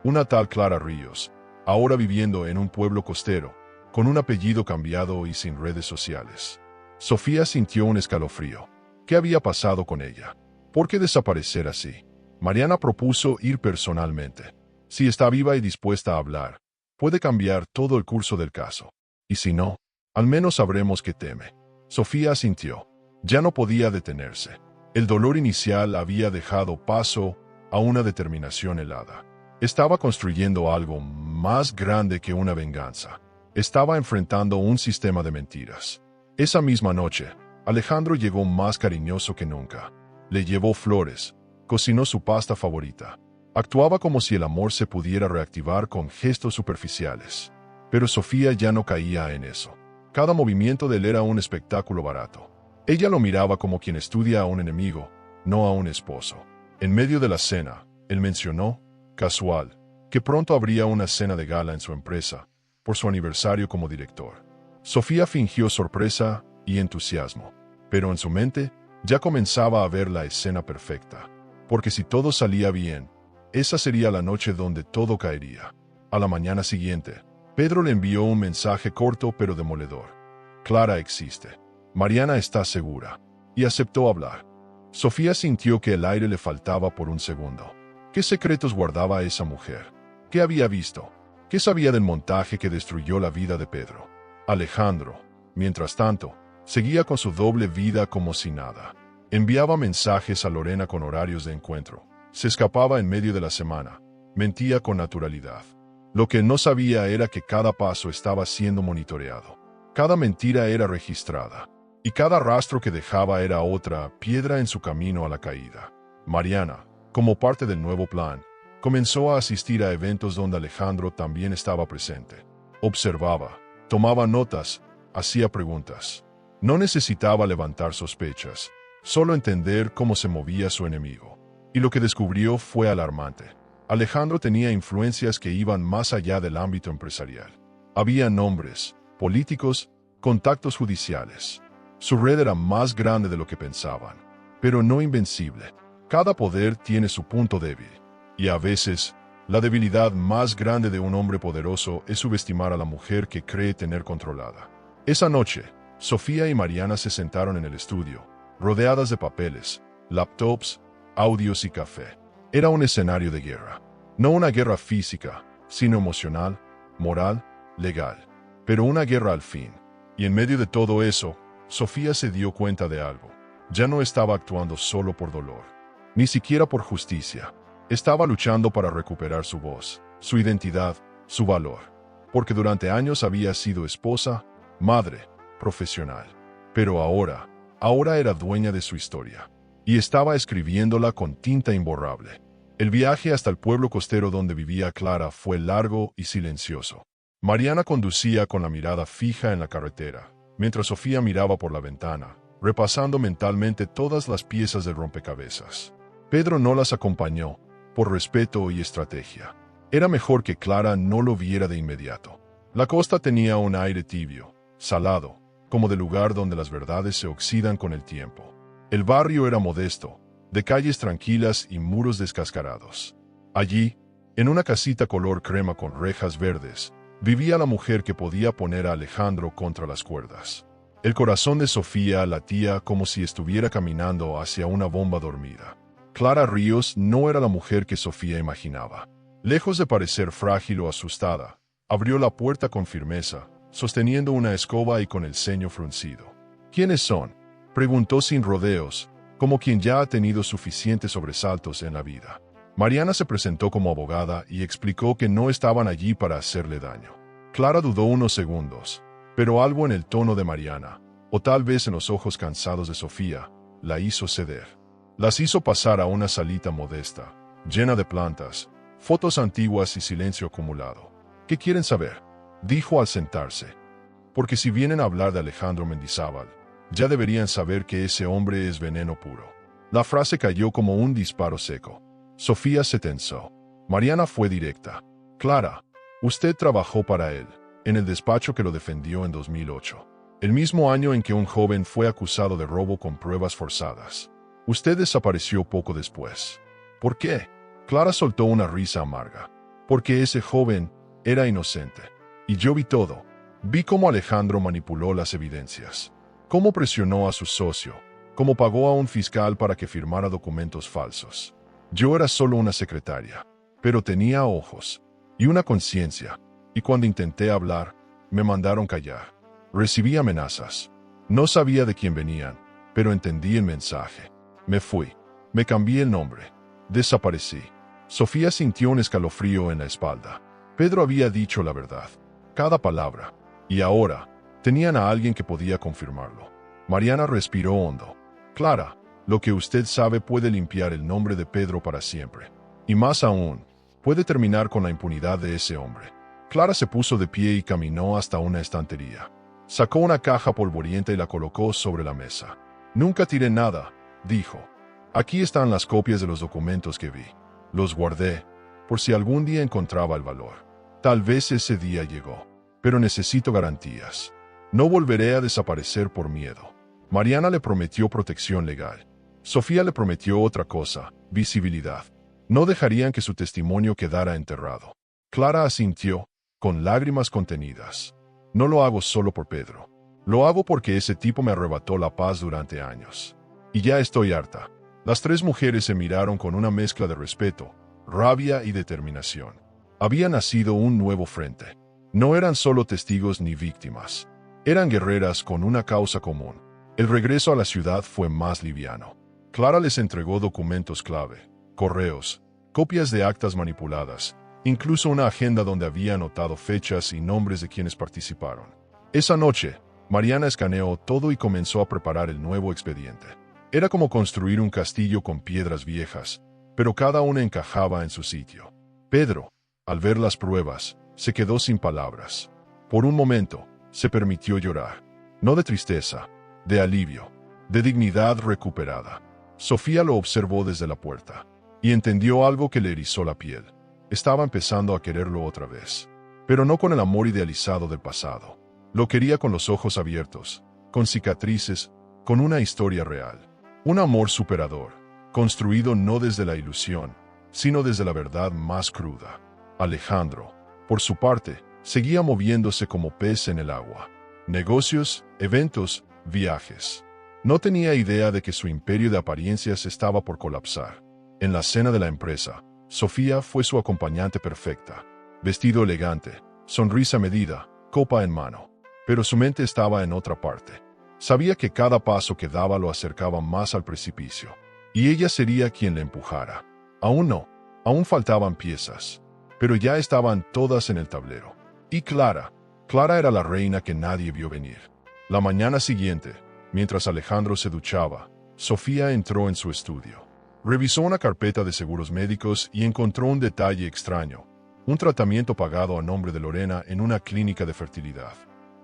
Una tal Clara Ríos, ahora viviendo en un pueblo costero, con un apellido cambiado y sin redes sociales. Sofía sintió un escalofrío. ¿Qué había pasado con ella? ¿Por qué desaparecer así? Mariana propuso ir personalmente. Si está viva y dispuesta a hablar, puede cambiar todo el curso del caso. Y si no, al menos sabremos qué teme. Sofía asintió. Ya no podía detenerse. El dolor inicial había dejado paso a una determinación helada. Estaba construyendo algo más grande que una venganza. Estaba enfrentando un sistema de mentiras. Esa misma noche, Alejandro llegó más cariñoso que nunca. Le llevó flores, cocinó su pasta favorita. Actuaba como si el amor se pudiera reactivar con gestos superficiales. Pero Sofía ya no caía en eso. Cada movimiento de él era un espectáculo barato. Ella lo miraba como quien estudia a un enemigo, no a un esposo. En medio de la cena, él mencionó, casual, que pronto habría una cena de gala en su empresa, por su aniversario como director. Sofía fingió sorpresa y entusiasmo, pero en su mente ya comenzaba a ver la escena perfecta, porque si todo salía bien, esa sería la noche donde todo caería. A la mañana siguiente, Pedro le envió un mensaje corto pero demoledor. Clara existe. Mariana está segura. Y aceptó hablar. Sofía sintió que el aire le faltaba por un segundo. ¿Qué secretos guardaba esa mujer? ¿Qué había visto? ¿Qué sabía del montaje que destruyó la vida de Pedro? Alejandro, mientras tanto, seguía con su doble vida como si nada. Enviaba mensajes a Lorena con horarios de encuentro. Se escapaba en medio de la semana. Mentía con naturalidad. Lo que no sabía era que cada paso estaba siendo monitoreado. Cada mentira era registrada. Y cada rastro que dejaba era otra piedra en su camino a la caída. Mariana, como parte del nuevo plan, comenzó a asistir a eventos donde Alejandro también estaba presente. Observaba, tomaba notas, hacía preguntas. No necesitaba levantar sospechas, solo entender cómo se movía su enemigo. Y lo que descubrió fue alarmante. Alejandro tenía influencias que iban más allá del ámbito empresarial. Había nombres, políticos, contactos judiciales. Su red era más grande de lo que pensaban, pero no invencible. Cada poder tiene su punto débil, y a veces, la debilidad más grande de un hombre poderoso es subestimar a la mujer que cree tener controlada. Esa noche, Sofía y Mariana se sentaron en el estudio, rodeadas de papeles, laptops, audios y café. Era un escenario de guerra. No una guerra física, sino emocional, moral, legal. Pero una guerra al fin. Y en medio de todo eso, Sofía se dio cuenta de algo. Ya no estaba actuando solo por dolor, ni siquiera por justicia. Estaba luchando para recuperar su voz, su identidad, su valor. Porque durante años había sido esposa, madre, profesional. Pero ahora era dueña de su historia. Y estaba escribiéndola con tinta imborrable. El viaje hasta el pueblo costero donde vivía Clara fue largo y silencioso. Mariana conducía con la mirada fija en la carretera, mientras Sofía miraba por la ventana, repasando mentalmente todas las piezas del rompecabezas. Pedro no las acompañó, por respeto y estrategia. Era mejor que Clara no lo viera de inmediato. La costa tenía un aire tibio, salado, como de lugar donde las verdades se oxidan con el tiempo. El barrio era modesto, de calles tranquilas y muros descascarados. Allí, en una casita color crema con rejas verdes, vivía la mujer que podía poner a Alejandro contra las cuerdas. El corazón de Sofía latía como si estuviera caminando hacia una bomba dormida. Clara Ríos no era la mujer que Sofía imaginaba. Lejos de parecer frágil o asustada, abrió la puerta con firmeza, sosteniendo una escoba y con el ceño fruncido. ¿Quiénes son?, preguntó sin rodeos, como quien ya ha tenido suficientes sobresaltos en la vida. Mariana se presentó como abogada y explicó que no estaban allí para hacerle daño. Clara dudó unos segundos, pero algo en el tono de Mariana, o tal vez en los ojos cansados de Sofía, la hizo ceder. Las hizo pasar a una salita modesta, llena de plantas, fotos antiguas y silencio acumulado. ¿Qué quieren saber?, dijo al sentarse. Porque si vienen a hablar de Alejandro Mendizábal, ya deberían saber que ese hombre es veneno puro. La frase cayó como un disparo seco. Sofía se tensó. Mariana fue directa. Clara, usted trabajó para él, en el despacho que lo defendió en 2008. El mismo año en que un joven fue acusado de robo con pruebas forzadas. Usted desapareció poco después. ¿Por qué? Clara soltó una risa amarga. Porque ese joven era inocente. Y yo vi todo. Vi cómo Alejandro manipuló las evidencias. Cómo presionó a su socio. Cómo pagó a un fiscal para que firmara documentos falsos. Yo era solo una secretaria. Pero tenía ojos. Y una conciencia. Y cuando intenté hablar, me mandaron callar. Recibí amenazas. No sabía de quién venían, pero entendí el mensaje. Me fui. Me cambié el nombre. Desaparecí. Sofía sintió un escalofrío en la espalda. Pedro había dicho la verdad. Cada palabra. Y ahora, tenían a alguien que podía confirmarlo. Mariana respiró hondo. Clara, lo que usted sabe puede limpiar el nombre de Pedro para siempre. Y más aún, puede terminar con la impunidad de ese hombre. Clara se puso de pie y caminó hasta una estantería. Sacó una caja polvorienta y la colocó sobre la mesa. Nunca tiré nada, dijo. Aquí están las copias de los documentos que vi. Los guardé, por si algún día encontraba el valor. Tal vez ese día llegó, pero necesito garantías. No volveré a desaparecer por miedo. Mariana le prometió protección legal. Sofía le prometió otra cosa, visibilidad. No dejarían que su testimonio quedara enterrado. Clara asintió, con lágrimas contenidas. No lo hago solo por Pedro. Lo hago porque ese tipo me arrebató la paz durante años. Y ya estoy harta. Las tres mujeres se miraron con una mezcla de respeto, rabia y determinación. Había nacido un nuevo frente. No eran solo testigos ni víctimas. Eran guerreras con una causa común. El regreso a la ciudad fue más liviano. Clara les entregó documentos clave, correos, copias de actas manipuladas, incluso una agenda donde había anotado fechas y nombres de quienes participaron. Esa noche, Mariana escaneó todo y comenzó a preparar el nuevo expediente. Era como construir un castillo con piedras viejas, pero cada una encajaba en su sitio. Pedro, al ver las pruebas, se quedó sin palabras. Por un momento, se permitió llorar. No de tristeza, de alivio, de dignidad recuperada. Sofía lo observó desde la puerta, y entendió algo que le erizó la piel. Estaba empezando a quererlo otra vez, pero no con el amor idealizado del pasado. Lo quería con los ojos abiertos, con cicatrices, con una historia real. Un amor superador, construido no desde la ilusión, sino desde la verdad más cruda. Alejandro, por su parte, seguía moviéndose como pez en el agua. Negocios, eventos, viajes. No tenía idea de que su imperio de apariencias estaba por colapsar. En la cena de la empresa, Sofía fue su acompañante perfecta. Vestido elegante, sonrisa medida, copa en mano. Pero su mente estaba en otra parte. Sabía que cada paso que daba lo acercaba más al precipicio. Y ella sería quien le empujara. Aún no, aún faltaban piezas. Pero ya estaban todas en el tablero. Y Clara era la reina que nadie vio venir. La mañana siguiente, mientras Alejandro se duchaba, Sofía entró en su estudio. Revisó una carpeta de seguros médicos y encontró un detalle extraño. Un tratamiento pagado a nombre de Lorena en una clínica de fertilidad.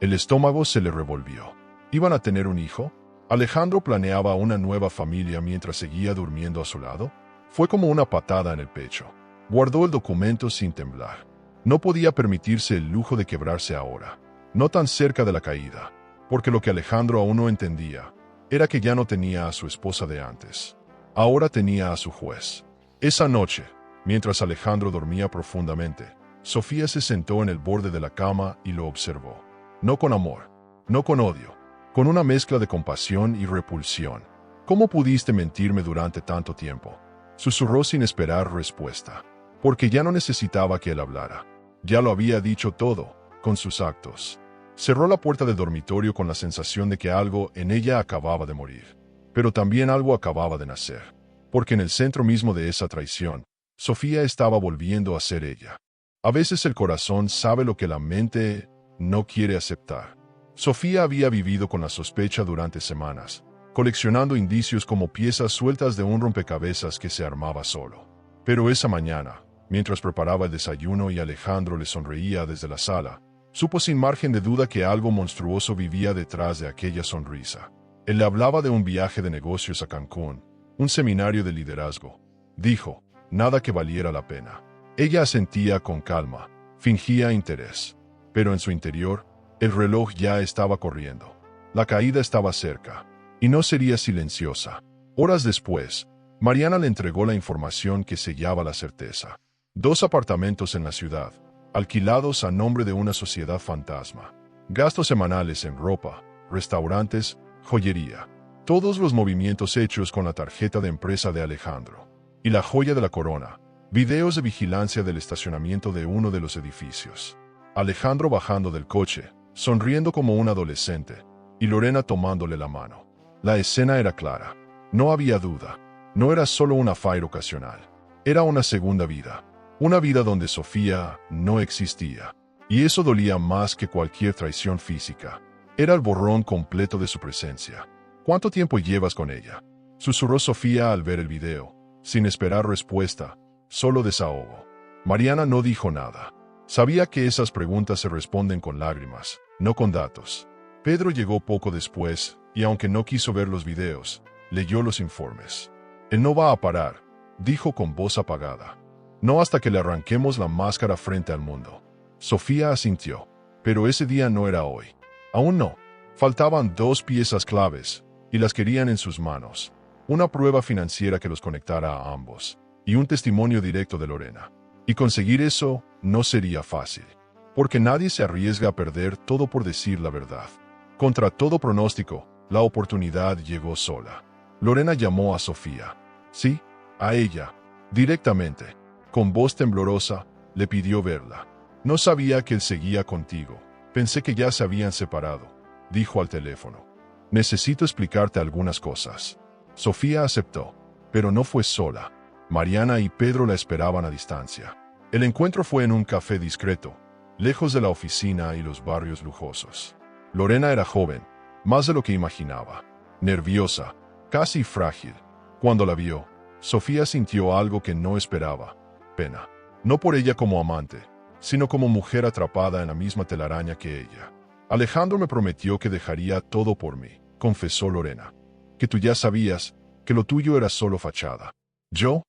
El estómago se le revolvió. ¿Iban a tener un hijo? ¿Alejandro planeaba una nueva familia mientras seguía durmiendo a su lado? Fue como una patada en el pecho. Guardó el documento sin temblar. No podía permitirse el lujo de quebrarse ahora, no tan cerca de la caída, porque lo que Alejandro aún no entendía era que ya no tenía a su esposa de antes. Ahora tenía a su juez. Esa noche, mientras Alejandro dormía profundamente, Sofía se sentó en el borde de la cama y lo observó. No con amor, no con odio, con una mezcla de compasión y repulsión. ¿Cómo pudiste mentirme durante tanto tiempo? Susurró sin esperar respuesta, porque ya no necesitaba que él hablara. Ya lo había dicho todo, con sus actos. Cerró la puerta del dormitorio con la sensación de que algo en ella acababa de morir. Pero también algo acababa de nacer, porque en el centro mismo de esa traición, Sofía estaba volviendo a ser ella. A veces el corazón sabe lo que la mente no quiere aceptar. Sofía había vivido con la sospecha durante semanas, coleccionando indicios como piezas sueltas de un rompecabezas que se armaba solo. Pero esa mañana, mientras preparaba el desayuno y Alejandro le sonreía desde la sala, supo sin margen de duda que algo monstruoso vivía detrás de aquella sonrisa. Él le hablaba de un viaje de negocios a Cancún, un seminario de liderazgo. Dijo, nada que valiera la pena. Ella asentía con calma, fingía interés. Pero en su interior, el reloj ya estaba corriendo. La caída estaba cerca, y no sería silenciosa. Horas después, Mariana le entregó la información que sellaba la certeza. 2 apartamentos en la ciudad, alquilados a nombre de una sociedad fantasma. Gastos semanales en ropa, restaurantes, joyería. Todos los movimientos hechos con la tarjeta de empresa de Alejandro. Y la joya de la corona, videos de vigilancia del estacionamiento de uno de los edificios. Alejandro bajando del coche, sonriendo como un adolescente, y Lorena tomándole la mano. La escena era clara. No había duda. No era solo una affair ocasional. Era una segunda vida. Una vida donde Sofía no existía. Y eso dolía más que cualquier traición física. Era el borrón completo de su presencia. ¿Cuánto tiempo llevas con ella?, susurró Sofía al ver el video. Sin esperar respuesta, solo desahogo. Mariana no dijo nada. Sabía que esas preguntas se responden con lágrimas, no con datos. Pedro llegó poco después, y aunque no quiso ver los videos, leyó los informes. Él no va a parar, dijo con voz apagada. No hasta que le arranquemos la máscara frente al mundo. Sofía asintió, pero ese día no era hoy. Aún no. Faltaban 2 piezas claves, y las querían en sus manos. Una prueba financiera que los conectara a ambos, y un testimonio directo de Lorena. Y conseguir eso no sería fácil, porque nadie se arriesga a perder todo por decir la verdad. Contra todo pronóstico, la oportunidad llegó sola. Lorena llamó a Sofía. Sí, a ella, directamente. Con voz temblorosa, le pidió verla. No sabía que él seguía contigo. Pensé que ya se habían separado, dijo al teléfono. Necesito explicarte algunas cosas. Sofía aceptó, pero no fue sola. Mariana y Pedro la esperaban a distancia. El encuentro fue en un café discreto, lejos de la oficina y los barrios lujosos. Lorena era joven, más de lo que imaginaba, nerviosa, casi frágil. Cuando la vio, Sofía sintió algo que no esperaba: pena. No por ella como amante, sino como mujer atrapada en la misma telaraña que ella. Alejandro me prometió que dejaría todo por mí, confesó Lorena. Que tú ya sabías que lo tuyo era solo fachada. Yo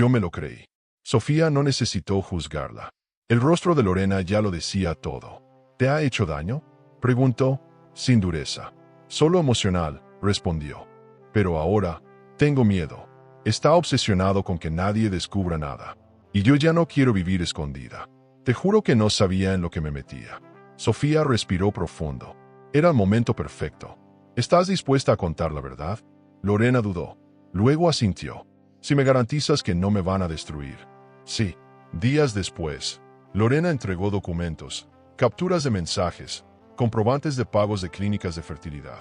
me lo creí. Sofía no necesitó juzgarla. El rostro de Lorena ya lo decía todo. ¿Te ha hecho daño?, preguntó, sin dureza. Solo emocional, respondió. Pero ahora, tengo miedo. Está obsesionado con que nadie descubra nada. Y yo ya no quiero vivir escondida. Te juro que no sabía en lo que me metía. Sofía respiró profundo. Era el momento perfecto. ¿Estás dispuesta a contar la verdad? Lorena dudó. Luego asintió. Si me garantizas que no me van a destruir. Sí. Días después, Lorena entregó documentos, capturas de mensajes, comprobantes de pagos de clínicas de fertilidad.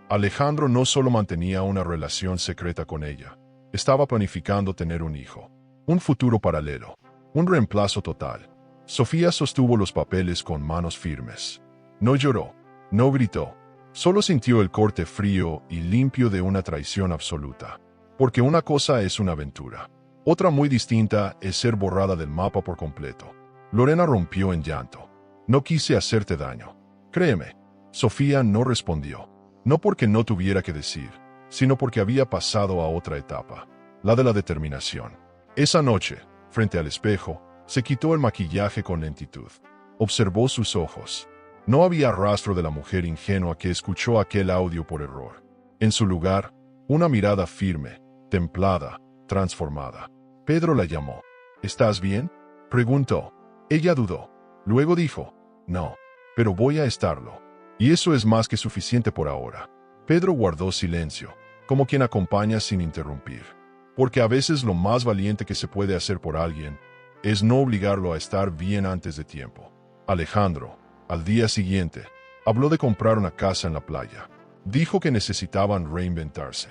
Alejandro no solo mantenía una relación secreta con ella, estaba planificando tener un hijo, un futuro paralelo, un reemplazo total. Sofía sostuvo los papeles con manos firmes. No lloró, no gritó, solo sintió el corte frío y limpio de una traición absoluta. Porque una cosa es una aventura, otra muy distinta es ser borrada del mapa por completo. Lorena rompió en llanto. No quise hacerte daño. Créeme. Sofía no respondió. No porque no tuviera que decir, sino porque había pasado a otra etapa, la de la determinación. Esa noche, frente al espejo, se quitó el maquillaje con lentitud. Observó sus ojos. No había rastro de la mujer ingenua que escuchó aquel audio por error. En su lugar, una mirada firme, templada, transformada. Pedro la llamó. ¿Estás bien?, preguntó. Ella dudó. Luego dijo, no, pero voy a estarlo. Y eso es más que suficiente por ahora. Pedro guardó silencio, como quien acompaña sin interrumpir. Porque a veces lo más valiente que se puede hacer por alguien es no obligarlo a estar bien antes de tiempo. Alejandro, al día siguiente, habló de comprar una casa en la playa. Dijo que necesitaban reinventarse.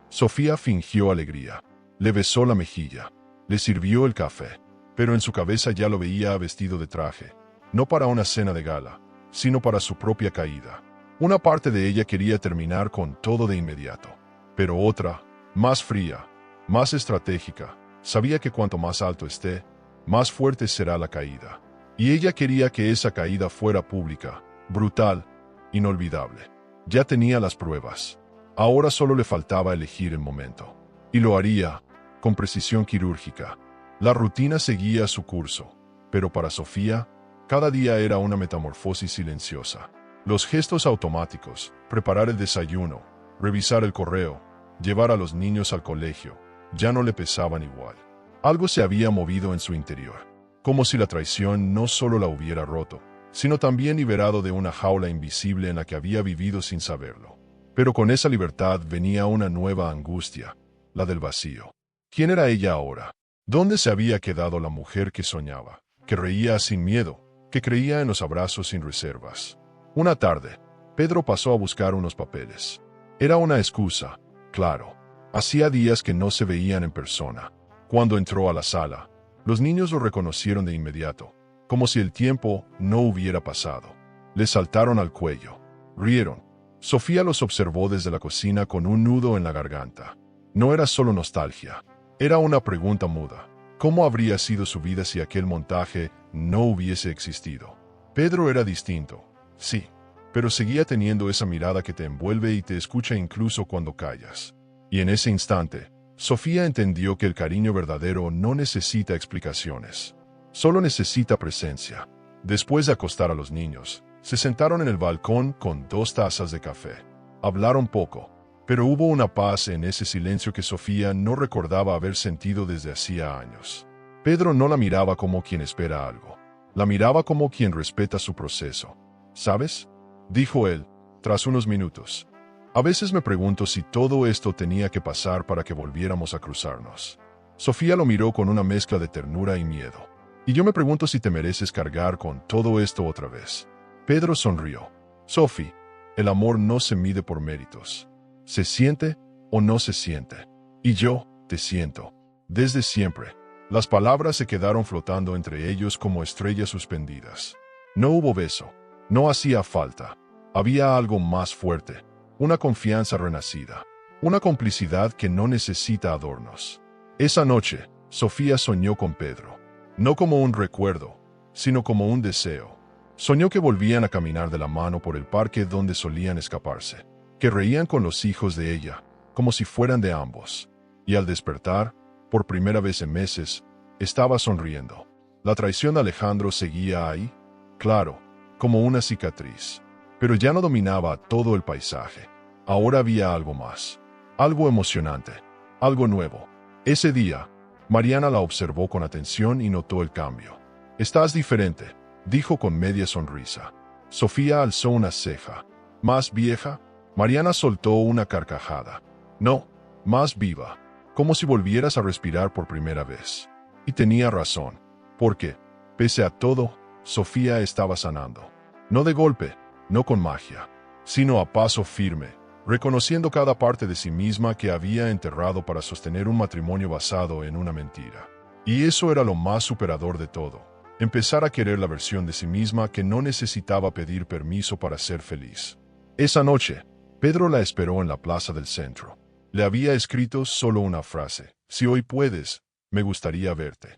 Sofía fingió alegría. Le besó la mejilla. Le sirvió el café. Pero en su cabeza ya lo veía vestido de traje. No para una cena de gala, sino para su propia caída. Una parte de ella quería terminar con todo de inmediato. Pero otra, más fría, más estratégica, sabía que cuanto más alto esté, más fuerte será la caída. Y ella quería que esa caída fuera pública, brutal, inolvidable. Ya tenía las pruebas. Ahora solo le faltaba elegir el momento. Y lo haría, con precisión quirúrgica. La rutina seguía su curso, pero para Sofía, cada día era una metamorfosis silenciosa. Los gestos automáticos, preparar el desayuno, revisar el correo, llevar a los niños al colegio, ya no le pesaban igual. Algo se había movido en su interior, como si la traición no solo la hubiera roto, sino también liberado de una jaula invisible en la que había vivido sin saberlo. Pero con esa libertad venía una nueva angustia, la del vacío. ¿Quién era ella ahora? ¿Dónde se había quedado la mujer que soñaba, que reía sin miedo, que creía en los abrazos sin reservas? Una tarde, Pedro pasó a buscar unos papeles. Era una excusa, claro. Hacía días que no se veían en persona. Cuando entró a la sala, los niños lo reconocieron de inmediato, como si el tiempo no hubiera pasado. Le saltaron al cuello. Rieron. Sofía los observó desde la cocina con un nudo en la garganta. No era solo nostalgia. Era una pregunta muda. ¿Cómo habría sido su vida si aquel montaje no hubiese existido? Pedro era distinto, sí, pero seguía teniendo esa mirada que te envuelve y te escucha incluso cuando callas. Y en ese instante, Sofía entendió que el cariño verdadero no necesita explicaciones. Solo necesita presencia. Después de acostar a los niños, se sentaron en el balcón con 2 tazas de café. Hablaron poco, pero hubo una paz en ese silencio que Sofía no recordaba haber sentido desde hacía años. Pedro no la miraba como quien espera algo. La miraba como quien respeta su proceso. ¿Sabes?, dijo él, tras unos minutos. A veces me pregunto si todo esto tenía que pasar para que volviéramos a cruzarnos. Sofía lo miró con una mezcla de ternura y miedo. Y yo me pregunto si te mereces cargar con todo esto otra vez. Pedro sonrió. Sophie, el amor no se mide por méritos. ¿Se siente o no se siente? Y yo te siento. Desde siempre. Las palabras se quedaron flotando entre ellos como estrellas suspendidas. No hubo beso. No hacía falta. Había algo más fuerte. Una confianza renacida. Una complicidad que no necesita adornos. Esa noche, Sofía soñó con Pedro. No como un recuerdo, sino como un deseo. Soñó que volvían a caminar de la mano por el parque donde solían escaparse. Que reían con los hijos de ella, como si fueran de ambos. Y al despertar, por primera vez en meses, estaba sonriendo. La traición de Alejandro seguía ahí, claro, como una cicatriz. Pero ya no dominaba todo el paisaje. Ahora había algo más. Algo emocionante. Algo nuevo. Ese día, Mariana la observó con atención y notó el cambio. «Estás diferente», dijo con media sonrisa. Sofía alzó una ceja. «¿Más vieja?» Mariana soltó una carcajada. «No, más viva. Como si volvieras a respirar por primera vez». Y tenía razón. Porque, pese a todo, Sofía estaba sanando. No de golpe, no con magia, sino a paso firme, reconociendo cada parte de sí misma que había enterrado para sostener un matrimonio basado en una mentira. Y eso era lo más superador de todo. Empezar a querer la versión de sí misma que no necesitaba pedir permiso para ser feliz. Esa noche, Pedro la esperó en la plaza del centro. Le había escrito solo una frase: «Si hoy puedes, me gustaría verte».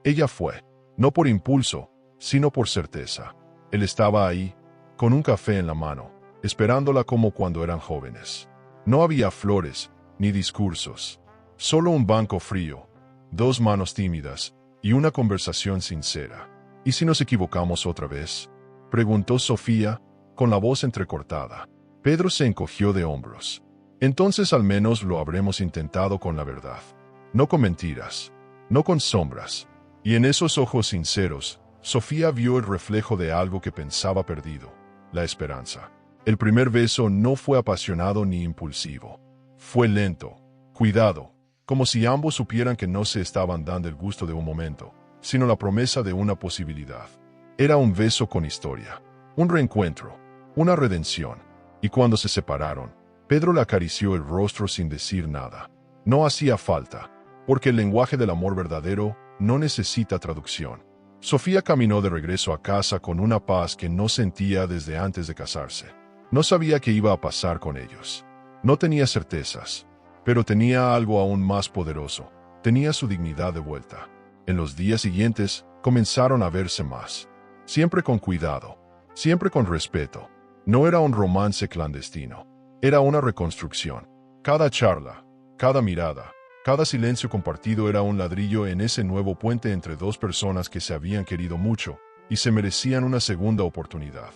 Ella fue, no por impulso, sino por certeza. Él estaba ahí, con un café en la mano, esperándola como cuando eran jóvenes. No había flores, ni discursos. Solo un banco frío, 2 manos tímidas y una conversación sincera. ¿Y si nos equivocamos otra vez?, preguntó Sofía, con la voz entrecortada. Pedro se encogió de hombros. Entonces al menos lo habremos intentado con la verdad. No con mentiras. No con sombras. Y en esos ojos sinceros, Sofía vio el reflejo de algo que pensaba perdido: la esperanza. El primer beso no fue apasionado ni impulsivo. Fue lento, cuidado, como si ambos supieran que no se estaban dando el gusto de un momento, sino la promesa de una posibilidad. Era un beso con historia, un reencuentro, una redención. Y cuando se separaron, Pedro le acarició el rostro sin decir nada. No hacía falta, porque el lenguaje del amor verdadero no necesita traducción. Sofía caminó de regreso a casa con una paz que no sentía desde antes de casarse. No sabía qué iba a pasar con ellos. No tenía certezas, pero tenía algo aún más poderoso. Tenía su dignidad de vuelta. En los días siguientes, comenzaron a verse más. Siempre con cuidado, siempre con respeto. No era un romance clandestino. Era una reconstrucción. Cada charla, cada mirada, cada silencio compartido era un ladrillo en ese nuevo puente entre 2 personas que se habían querido mucho y se merecían una segunda oportunidad.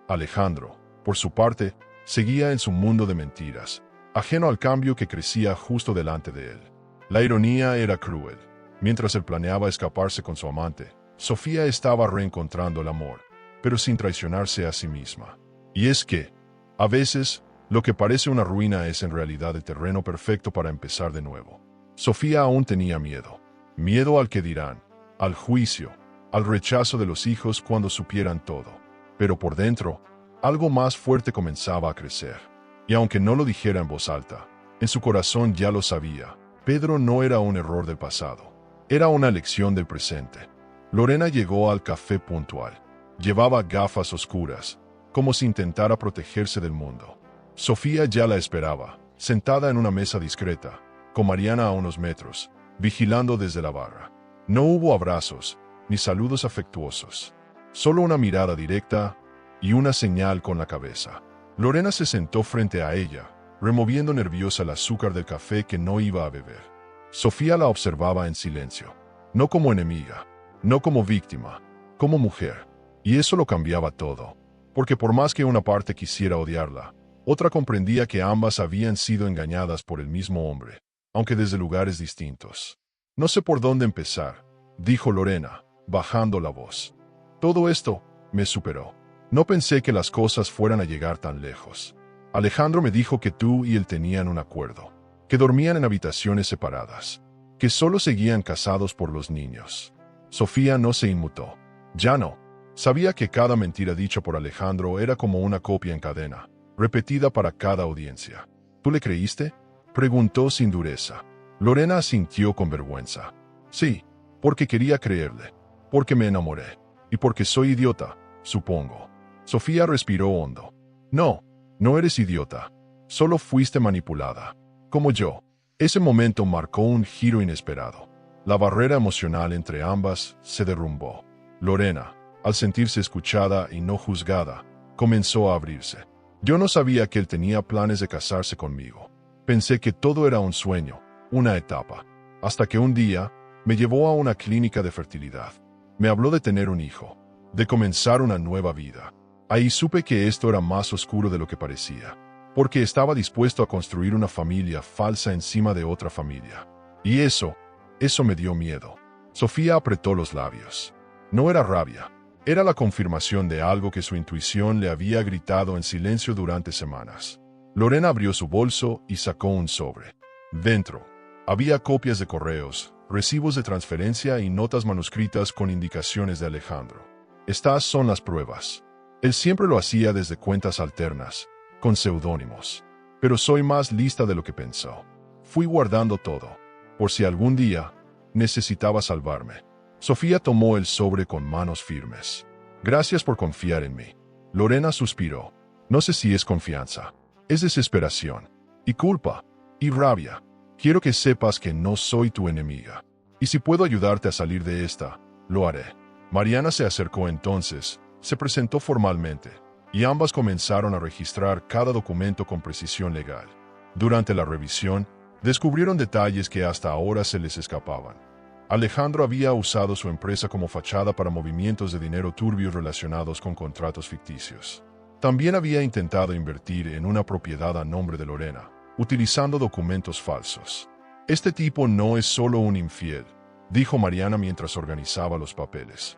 Alejandro, por su parte, seguía en su mundo de mentiras, ajeno al cambio que crecía justo delante de él. La ironía era cruel. Mientras él planeaba escaparse con su amante, Sofía estaba reencontrando el amor, pero sin traicionarse a sí misma. Y es que, a veces, lo que parece una ruina es en realidad el terreno perfecto para empezar de nuevo. Sofía aún tenía miedo. Miedo al que dirán, al juicio, al rechazo de los hijos cuando supieran todo. Pero por dentro, algo más fuerte comenzaba a crecer. Y aunque no lo dijera en voz alta, En su corazón ya lo sabía. Pedro no era un error del pasado. Era una lección del presente. Lorena llegó al café puntual. Llevaba gafas oscuras, como si intentara protegerse del mundo. Sofía ya la esperaba, sentada en una mesa discreta, con Mariana a unos metros, vigilando desde la barra. No hubo abrazos, ni saludos afectuosos. Solo una mirada directa y una señal con la cabeza. Lorena se sentó frente a ella, removiendo nerviosa el azúcar del café que no iba a beber. Sofía la observaba en silencio, no como enemiga, no como víctima, como mujer. Y eso lo cambiaba todo, porque por más que una parte quisiera odiarla, otra comprendía que ambas habían sido engañadas por el mismo hombre, aunque desde lugares distintos. No sé por dónde empezar, dijo Lorena, bajando la voz. Todo esto me superó. No pensé que las cosas fueran a llegar tan lejos. Alejandro me dijo que tú y él tenían un acuerdo, que dormían en habitaciones separadas, que solo seguían casados por los niños. Sofía no se inmutó. Ya no. Sabía que cada mentira dicha por Alejandro era como una copia en cadena, repetida para cada audiencia. ¿Tú le creíste?, preguntó sin dureza. Lorena asintió con vergüenza. Sí, porque quería creerle, porque me enamoré, y porque soy idiota, supongo. Sofía respiró hondo. No, no eres idiota. Solo fuiste manipulada. Como yo. Ese momento marcó un giro inesperado. La barrera emocional entre ambas se derrumbó. Lorena, al sentirse escuchada y no juzgada, comenzó a abrirse. Yo no sabía que él tenía planes de casarse conmigo. Pensé que todo era un sueño, una etapa. Hasta que un día, me llevó a una clínica de fertilidad. Me habló de tener un hijo, de comenzar una nueva vida. Ahí supe que esto era más oscuro de lo que parecía, porque estaba dispuesto a construir una familia falsa encima de otra familia. Y eso me dio miedo. Sofía apretó los labios. No era rabia, era la confirmación de algo que su intuición le había gritado en silencio durante semanas. Lorena abrió su bolso y sacó un sobre. Dentro, había copias de correos, recibos de transferencia y notas manuscritas con indicaciones de Alejandro. Estas son las pruebas. Él siempre lo hacía desde cuentas alternas, con seudónimos. Pero soy más lista de lo que pensó. Fui guardando todo, por si algún día necesitaba salvarme. Sofía tomó el sobre con manos firmes. Gracias por confiar en mí. Lorena suspiró. No sé si es confianza. Es desesperación. Y culpa. Y rabia. Quiero que sepas que no soy tu enemiga. Y si puedo ayudarte a salir de esta, lo haré. Mariana se acercó entonces, se presentó formalmente, y ambas comenzaron a registrar cada documento con precisión legal. Durante la revisión, descubrieron detalles que hasta ahora se les escapaban. Alejandro había usado su empresa como fachada para movimientos de dinero turbios relacionados con contratos ficticios. También había intentado invertir en una propiedad a nombre de Lorena, utilizando documentos falsos. Este tipo no es solo un infiel, dijo Mariana mientras organizaba los papeles.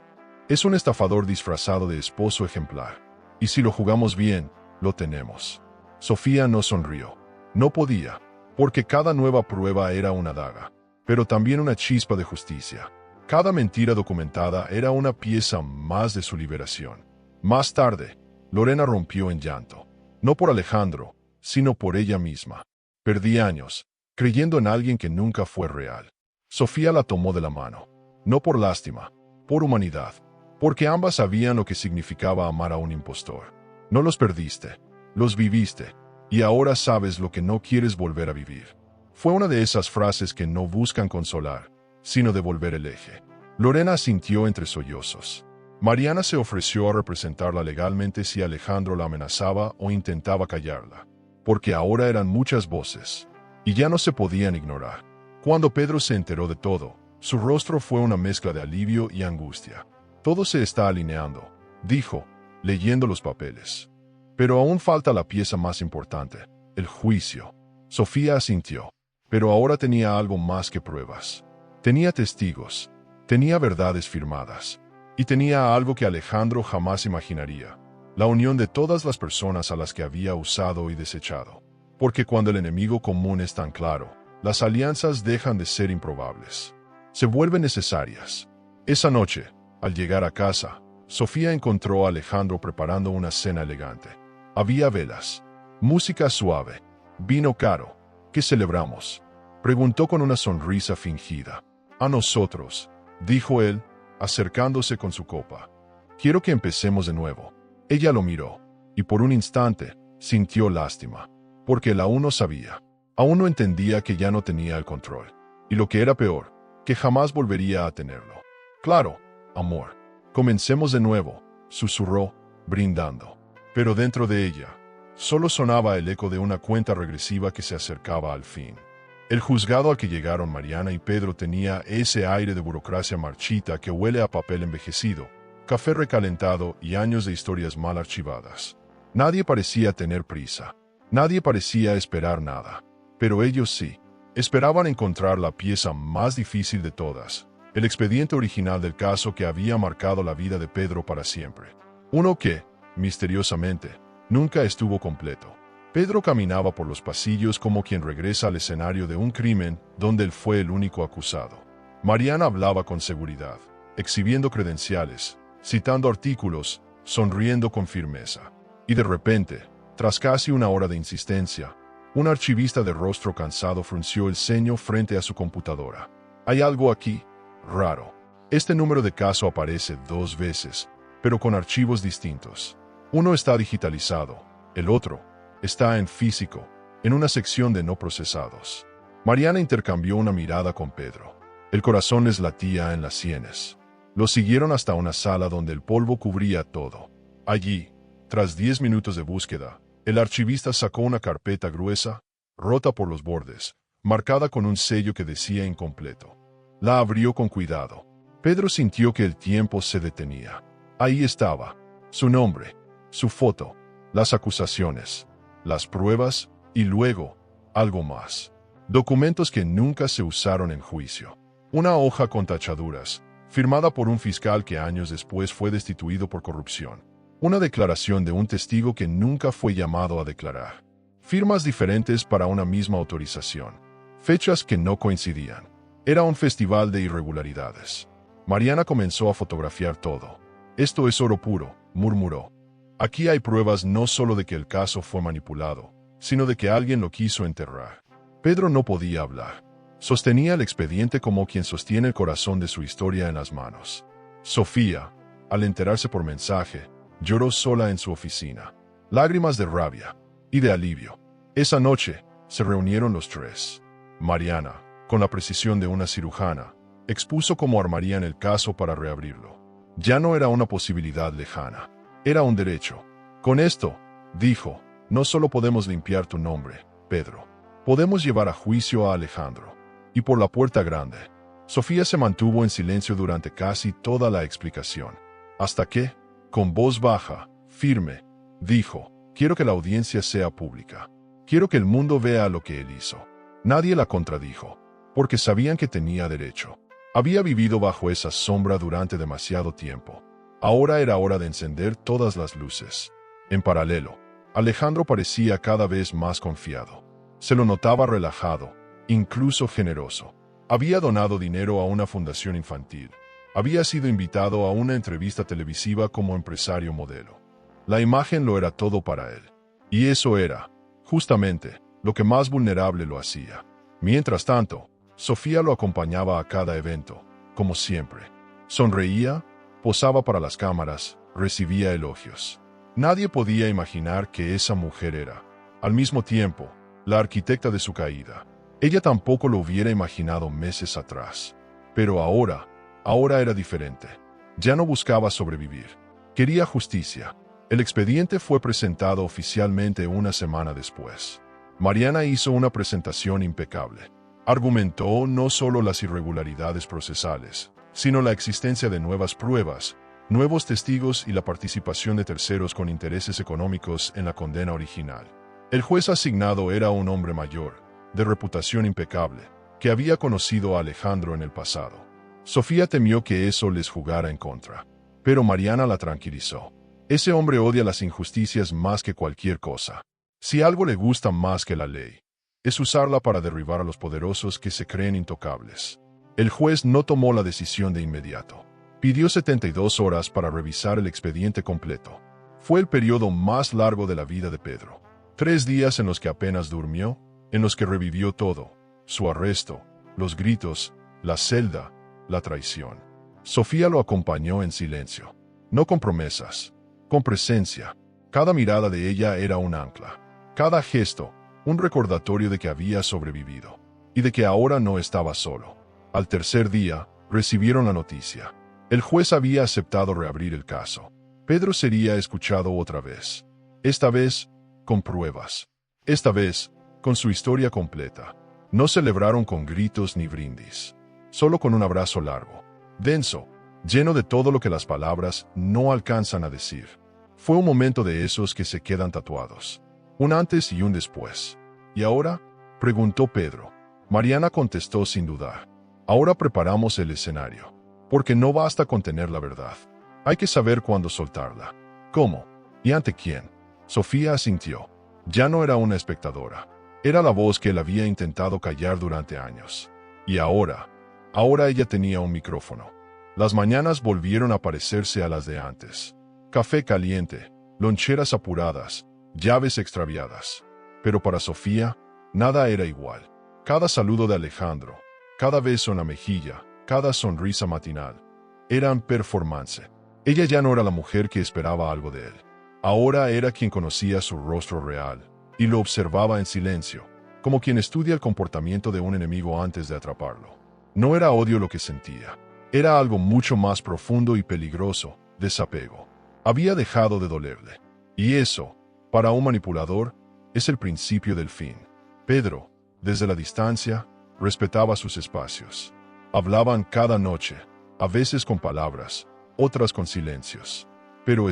Es un estafador disfrazado de esposo ejemplar. Y si lo jugamos bien, lo tenemos. Sofía no sonrió. No podía, porque cada nueva prueba era una daga, pero también una chispa de justicia. Cada mentira documentada era una pieza más de su liberación. Más tarde, Lorena rompió en llanto. No por Alejandro, sino por ella misma. Perdí años, creyendo en alguien que nunca fue real. Sofía la tomó de la mano. No por lástima, por humanidad. Porque ambas sabían lo que significaba amar a un impostor. No los perdiste, los viviste, y ahora sabes lo que no quieres volver a vivir. Fue una de esas frases que no buscan consolar, sino devolver el eje. Lorena asintió entre sollozos. Mariana se ofreció a representarla legalmente si Alejandro la amenazaba o intentaba callarla, porque ahora eran muchas voces, y ya no se podían ignorar. Cuando Pedro se enteró de todo, su rostro fue una mezcla de alivio y angustia. Todo se está alineando, dijo, leyendo los papeles. Pero aún falta la pieza más importante, el juicio. Sofía asintió, pero ahora tenía algo más que pruebas. Tenía testigos, tenía verdades firmadas, y tenía algo que Alejandro jamás imaginaría, la unión de todas las personas a las que había usado y desechado. Porque cuando el enemigo común es tan claro, las alianzas dejan de ser improbables. Se vuelven necesarias. Esa noche, al llegar a casa, Sofía encontró a Alejandro preparando una cena elegante. Había velas, música suave, vino caro, ¿Qué celebramos?, preguntó con una sonrisa fingida. A nosotros, dijo él, acercándose con su copa. Quiero que empecemos de nuevo. Ella lo miró, y por un instante, sintió lástima, porque él aún no sabía, aún no entendía que ya no tenía el control, y lo que era peor, que jamás volvería a tenerlo. Claro, amor. Comencemos de nuevo, susurró, brindando. Pero dentro de ella, solo sonaba el eco de una cuenta regresiva que se acercaba al fin. El juzgado al que llegaron Mariana y Pedro tenía ese aire de burocracia marchita que huele a papel envejecido, café recalentado y años de historias mal archivadas. Nadie parecía tener prisa. Nadie parecía esperar nada. Pero ellos sí. Esperaban encontrar la pieza más difícil de todas, el expediente original del caso que había marcado la vida de Pedro para siempre. Uno que, misteriosamente, nunca estuvo completo. Pedro caminaba por los pasillos como quien regresa al escenario de un crimen donde él fue el único acusado. Mariana hablaba con seguridad, exhibiendo credenciales, citando artículos, sonriendo con firmeza. Y de repente, tras casi una hora de insistencia, un archivista de rostro cansado frunció el ceño frente a su computadora. Hay algo aquí raro. Este número de caso aparece 2 veces, pero con archivos distintos. Uno está digitalizado, el otro está en físico, en una sección de no procesados. Mariana intercambió una mirada con Pedro. El corazón les latía en las sienes. Lo siguieron hasta una sala donde el polvo cubría todo. Allí, tras 10 minutos de búsqueda, el archivista sacó una carpeta gruesa, rota por los bordes, marcada con un sello que decía incompleto. La abrió con cuidado. Pedro sintió que el tiempo se detenía. Ahí estaba, su nombre, su foto, las acusaciones, las pruebas y luego, algo más. Documentos que nunca se usaron en juicio. Una hoja con tachaduras, firmada por un fiscal que años después fue destituido por corrupción. Una declaración de un testigo que nunca fue llamado a declarar. Firmas diferentes para una misma autorización. Fechas que no coincidían. Era un festival de irregularidades. Mariana comenzó a fotografiar todo. Esto es oro puro, murmuró. Aquí hay pruebas no solo de que el caso fue manipulado, sino de que alguien lo quiso enterrar. Pedro no podía hablar. Sostenía el expediente como quien sostiene el corazón de su historia en las manos. Sofía, al enterarse por mensaje, lloró sola en su oficina. Lágrimas de rabia y de alivio. Esa noche, se reunieron los 3. Mariana, con la precisión de una cirujana, expuso cómo armarían el caso para reabrirlo. Ya no era una posibilidad lejana. Era un derecho. Con esto, dijo, no solo podemos limpiar tu nombre, Pedro. Podemos llevar a juicio a Alejandro. Y por la puerta grande. Sofía se mantuvo en silencio durante casi toda la explicación. Hasta que, con voz baja, firme, dijo, quiero que la audiencia sea pública. Quiero que el mundo vea lo que él hizo. Nadie la contradijo, porque sabían que tenía derecho. Había vivido bajo esa sombra durante demasiado tiempo. Ahora era hora de encender todas las luces. En paralelo, Alejandro parecía cada vez más confiado. Se lo notaba relajado, incluso generoso. Había donado dinero a una fundación infantil. Había sido invitado a una entrevista televisiva como empresario modelo. La imagen lo era todo para él. Y eso era, justamente, lo que más vulnerable lo hacía. Mientras tanto, Sofía lo acompañaba a cada evento, como siempre. Sonreía, posaba para las cámaras, recibía elogios. Nadie podía imaginar que esa mujer era, al mismo tiempo, la arquitecta de su caída. Ella tampoco lo hubiera imaginado meses atrás. Pero ahora era diferente. Ya no buscaba sobrevivir. Quería justicia. El expediente fue presentado oficialmente una semana después. Mariana hizo una presentación impecable. Argumentó no solo las irregularidades procesales, sino la existencia de nuevas pruebas, nuevos testigos y la participación de terceros con intereses económicos en la condena original. El juez asignado era un hombre mayor, de reputación impecable, que había conocido a Alejandro en el pasado. Sofía temió que eso les jugara en contra, pero Mariana la tranquilizó. Ese hombre odia las injusticias más que cualquier cosa. Si algo le gusta más que la ley, es usarla para derribar a los poderosos que se creen intocables. El juez no tomó la decisión de inmediato. Pidió 72 horas para revisar el expediente completo. Fue el periodo más largo de la vida de Pedro. 3 días en los que apenas durmió, en los que revivió todo: su arresto, los gritos, la celda, la traición. Sofía lo acompañó en silencio, no con promesas, con presencia. Cada mirada de ella era un ancla, cada gesto, un recordatorio de que había sobrevivido, y de que ahora no estaba solo. Al tercer día, recibieron la noticia. El juez había aceptado reabrir el caso. Pedro sería escuchado otra vez. Esta vez, con pruebas. Esta vez, con su historia completa. No celebraron con gritos ni brindis. Solo con un abrazo largo, denso, lleno de todo lo que las palabras no alcanzan a decir. Fue un momento de esos que se quedan tatuados. Un antes y un después. ¿Y ahora?, preguntó Pedro. Mariana contestó sin dudar. Ahora preparamos el escenario. Porque no basta con tener la verdad. Hay que saber cuándo soltarla. ¿Cómo? ¿Y ante quién? Sofía asintió. Ya no era una espectadora. Era la voz que él había intentado callar durante años. Y ahora ella tenía un micrófono. Las mañanas volvieron a parecerse a las de antes. Café caliente, loncheras apuradas, llaves extraviadas. Pero para Sofía, nada era igual. Cada saludo de Alejandro, cada beso en la mejilla, cada sonrisa matinal, eran performance. Ella ya no era la mujer que esperaba algo de él. Ahora era quien conocía su rostro real, y lo observaba en silencio, como quien estudia el comportamiento de un enemigo antes de atraparlo. No era odio lo que sentía, era algo mucho más profundo y peligroso: desapego. Había dejado de dolerle. Y eso, para un manipulador, es el principio del fin. Pedro, desde la distancia, respetaba sus espacios. Hablaban cada noche, a veces con palabras, otras con silencios. Pero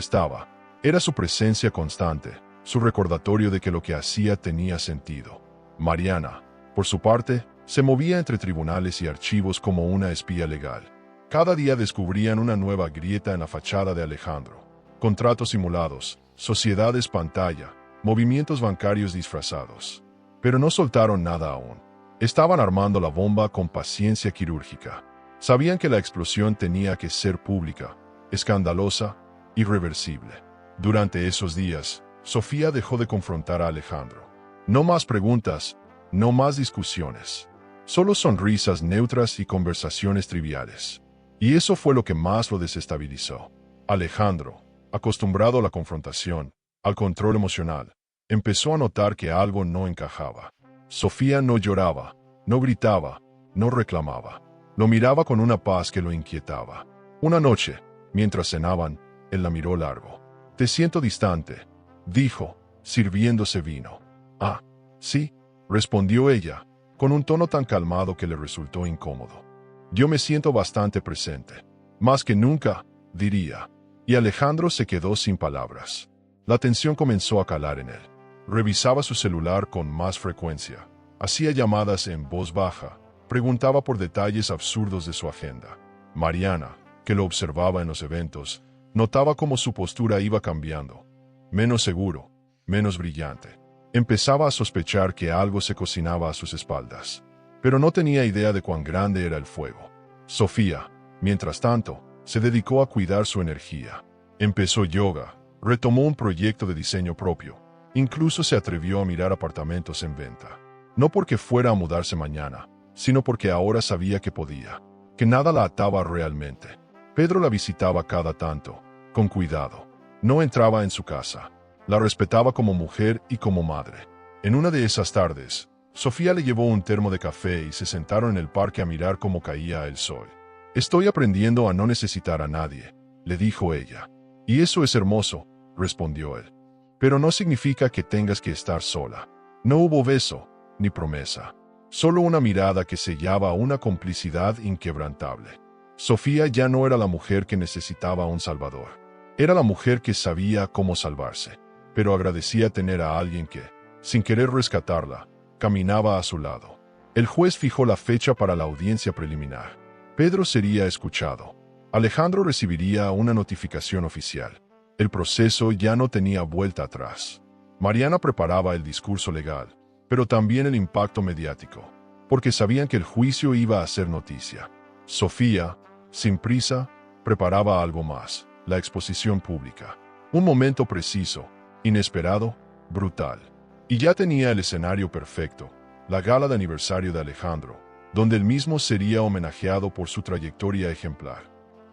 era su presencia constante, su recordatorio de que lo que hacía tenía sentido. Mariana, por su parte, se movía entre tribunales y archivos como una espía legal. Cada día descubrían una nueva grieta en la fachada de Alejandro. Contratos simulados, sociedades pantalla, movimientos bancarios disfrazados. Pero no soltaron nada aún. Estaban armando la bomba con paciencia quirúrgica. Sabían que la explosión tenía que ser pública, escandalosa, irreversible. Durante esos días, Sofía dejó de confrontar a Alejandro. No más preguntas, no más discusiones. Solo sonrisas neutras y conversaciones triviales. Y eso fue lo que más lo desestabilizó. Alejandro, acostumbrado a la confrontación, al control emocional, empezó a notar que algo no encajaba. Sofía no lloraba, no gritaba, no reclamaba. Lo miraba con una paz que lo inquietaba. Una noche, mientras cenaban, él la miró largo. «Te siento distante», dijo, sirviéndose vino. «Ah, sí», respondió ella, con un tono tan calmado que le resultó incómodo. «Yo me siento bastante presente. Más que nunca, diría». Y Alejandro se quedó sin palabras. La tensión comenzó a calar en él. Revisaba su celular con más frecuencia. Hacía llamadas en voz baja. Preguntaba por detalles absurdos de su agenda. Mariana, que lo observaba en los eventos, notaba cómo su postura iba cambiando. Menos seguro, menos brillante. Empezaba a sospechar que algo se cocinaba a sus espaldas. Pero no tenía idea de cuán grande era el fuego. Sofía, mientras tanto, se dedicó a cuidar su energía. Empezó yoga, retomó un proyecto de diseño propio. Incluso se atrevió a mirar apartamentos en venta. No porque fuera a mudarse mañana, sino porque ahora sabía que podía, que nada la ataba realmente. Pedro la visitaba cada tanto, con cuidado. No entraba en su casa. La respetaba como mujer y como madre. En una de esas tardes, Sofía le llevó un termo de café y se sentaron en el parque a mirar cómo caía el sol. «Estoy aprendiendo a no necesitar a nadie», le dijo ella. «Y eso es hermoso», respondió él. «Pero no significa que tengas que estar sola». No hubo beso, ni promesa. Solo una mirada que sellaba una complicidad inquebrantable. Sofía ya no era la mujer que necesitaba un salvador. Era la mujer que sabía cómo salvarse, pero agradecía tener a alguien que, sin querer rescatarla, caminaba a su lado. El juez fijó la fecha para la audiencia preliminar. Pedro sería escuchado. Alejandro recibiría una notificación oficial. El proceso ya no tenía vuelta atrás. Mariana preparaba el discurso legal, pero también el impacto mediático, porque sabían que el juicio iba a ser noticia. Sofía, sin prisa, preparaba algo más: la exposición pública. Un momento preciso, inesperado, brutal. Y ya tenía el escenario perfecto: la gala de aniversario de Alejandro, donde él mismo sería homenajeado por su trayectoria ejemplar.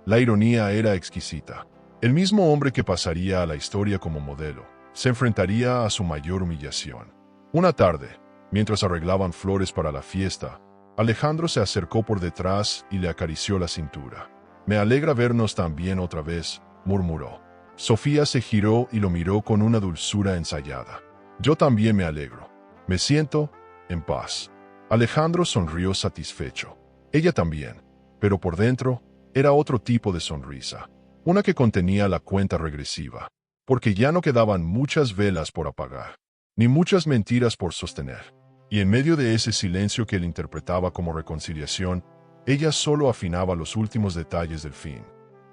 La ironía era exquisita. El mismo hombre que pasaría a la historia como modelo, se enfrentaría a su mayor humillación. Una tarde, mientras arreglaban flores para la fiesta, Alejandro se acercó por detrás y le acarició la cintura. «Me alegra vernos también otra vez», murmuró. Sofía se giró y lo miró con una dulzura ensayada. «Yo también me alegro. Me siento en paz». Alejandro sonrió satisfecho. Ella también, pero por dentro era otro tipo de sonrisa, una que contenía la cuenta regresiva, porque ya no quedaban muchas velas por apagar, ni muchas mentiras por sostener. Y en medio de ese silencio que él interpretaba como reconciliación, ella solo afinaba los últimos detalles del fin.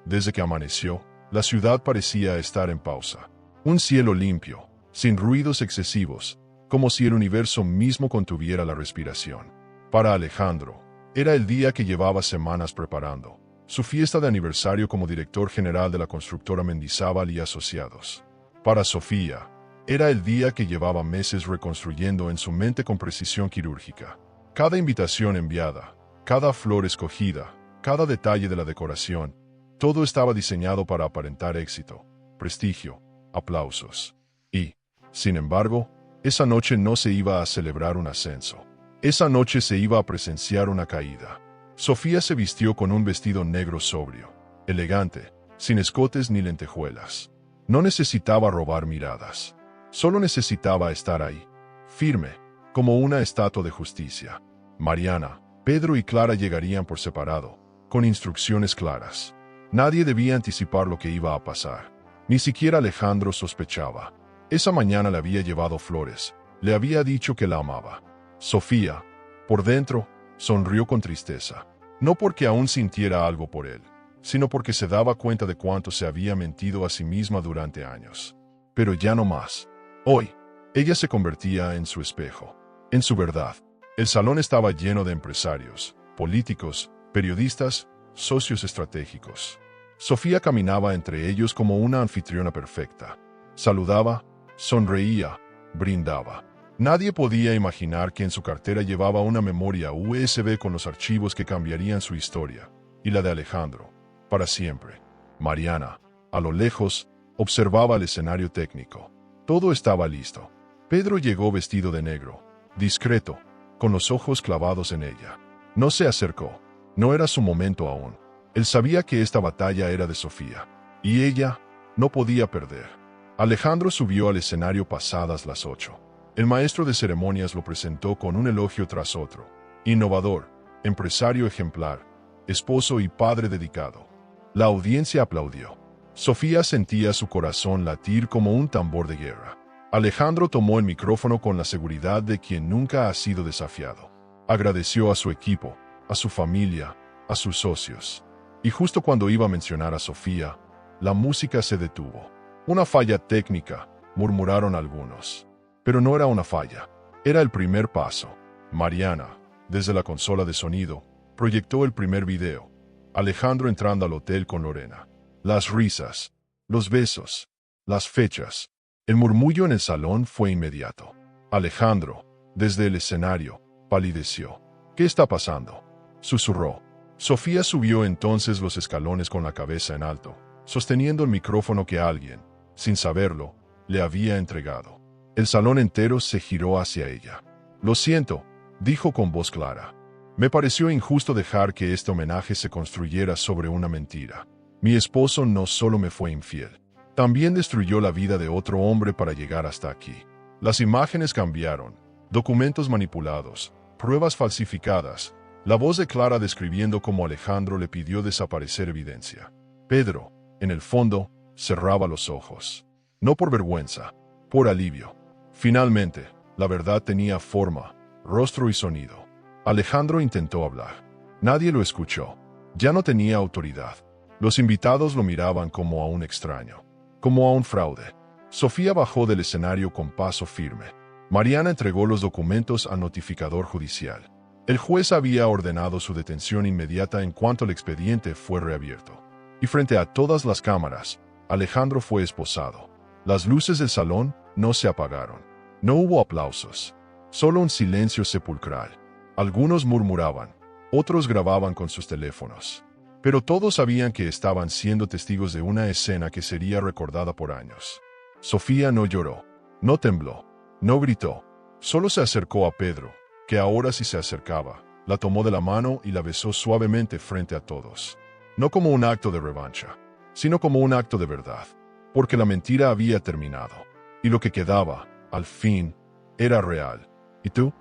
Desde que amaneció, la ciudad parecía estar en pausa. Un cielo limpio, sin ruidos excesivos, como si el universo mismo contuviera la respiración. Para Alejandro, era el día que llevaba semanas preparando, su fiesta de aniversario como director general de la constructora Mendizábal y Asociados. Para Sofía, era el día que llevaba meses reconstruyendo en su mente con precisión quirúrgica. Cada invitación enviada, cada flor escogida, cada detalle de la decoración, todo estaba diseñado para aparentar éxito, prestigio, aplausos. Y, sin embargo, esa noche no se iba a celebrar un ascenso. Esa noche se iba a presenciar una caída. Sofía se vistió con un vestido negro sobrio, elegante, sin escotes ni lentejuelas. No necesitaba robar miradas. Solo necesitaba estar ahí, firme, como una estatua de justicia. Mariana, Pedro y Clara llegarían por separado, con instrucciones claras. Nadie debía anticipar lo que iba a pasar. Ni siquiera Alejandro sospechaba. Esa mañana le había llevado flores, le había dicho que la amaba. Sofía, por dentro, sonrió con tristeza. No porque aún sintiera algo por él, sino porque se daba cuenta de cuánto se había mentido a sí misma durante años. Pero ya no más. Hoy, ella se convertía en su espejo, en su verdad. El salón estaba lleno de empresarios, políticos, periodistas, socios estratégicos. Sofía caminaba entre ellos como una anfitriona perfecta. Saludaba, sonreía, brindaba. Nadie podía imaginar que en su cartera llevaba una memoria USB con los archivos que cambiarían su historia, y la de Alejandro, para siempre. Mariana, a lo lejos, observaba el escenario técnico. Todo estaba listo. Pedro llegó vestido de negro, discreto, con los ojos clavados en ella. No se acercó. No era su momento aún. Él sabía que esta batalla era de Sofía, y ella no podía perder. Alejandro subió al escenario pasadas las 8. El maestro de ceremonias lo presentó con un elogio tras otro. Innovador, empresario ejemplar, esposo y padre dedicado. La audiencia aplaudió. Sofía sentía su corazón latir como un tambor de guerra. Alejandro tomó el micrófono con la seguridad de quien nunca ha sido desafiado. Agradeció a su equipo, a su familia, a sus socios. Y justo cuando iba a mencionar a Sofía, la música se detuvo. Una falla técnica, murmuraron algunos. Pero no era una falla. Era el primer paso. Mariana, desde la consola de sonido, proyectó el primer video. Alejandro entrando al hotel con Lorena. Las risas, los besos, las fechas. El murmullo en el salón fue inmediato. Alejandro, desde el escenario, palideció. «¿Qué está pasando?», susurró. Sofía subió entonces los escalones con la cabeza en alto, sosteniendo el micrófono que alguien, sin saberlo, le había entregado. El salón entero se giró hacia ella. «Lo siento», dijo con voz clara. «Me pareció injusto dejar que este homenaje se construyera sobre una mentira. Mi esposo no solo me fue infiel, también destruyó la vida de otro hombre para llegar hasta aquí. Las imágenes cambiaron, documentos manipulados, pruebas falsificadas, la voz de Clara describiendo cómo Alejandro le pidió desaparecer evidencia. Pedro, en el fondo, cerraba los ojos. No por vergüenza, por alivio. Finalmente, la verdad tenía forma, rostro y sonido. Alejandro intentó hablar. Nadie lo escuchó. Ya no tenía autoridad. Los invitados lo miraban como a un extraño, como a un fraude. Sofía bajó del escenario con paso firme. Mariana entregó los documentos al notificador judicial. El juez había ordenado su detención inmediata en cuanto el expediente fue reabierto. Y frente a todas las cámaras, Alejandro fue esposado. Las luces del salón no se apagaron. No hubo aplausos. Solo un silencio sepulcral. Algunos murmuraban, otros grababan con sus teléfonos. Pero todos sabían que estaban siendo testigos de una escena que sería recordada por años. Sofía no lloró, no tembló, no gritó. Solo se acercó a Pedro, que ahora sí se acercaba, la tomó de la mano y la besó suavemente frente a todos. No como un acto de revancha, sino como un acto de verdad, porque la mentira había terminado. Y lo que quedaba, al fin, era real. ¿Y tú?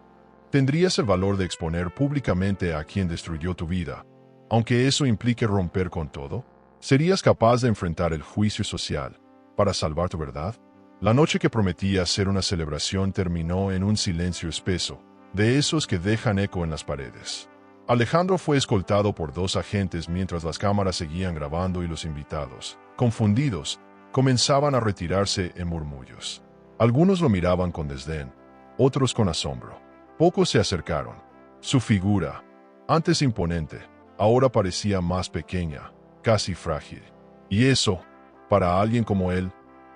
¿Tendrías el valor de exponer públicamente a quien destruyó tu vida, aunque eso implique romper con todo? ¿Serías capaz de enfrentar el juicio social para salvar tu verdad? La noche que prometía ser una celebración terminó en un silencio espeso, de esos que dejan eco en las paredes. Alejandro fue escoltado por 2 agentes mientras las cámaras seguían grabando y los invitados, confundidos, comenzaban a retirarse en murmullos. Algunos lo miraban con desdén, otros con asombro. Pocos se acercaron. Su figura, antes imponente, ahora parecía más pequeña, casi frágil. Y eso, para alguien como él,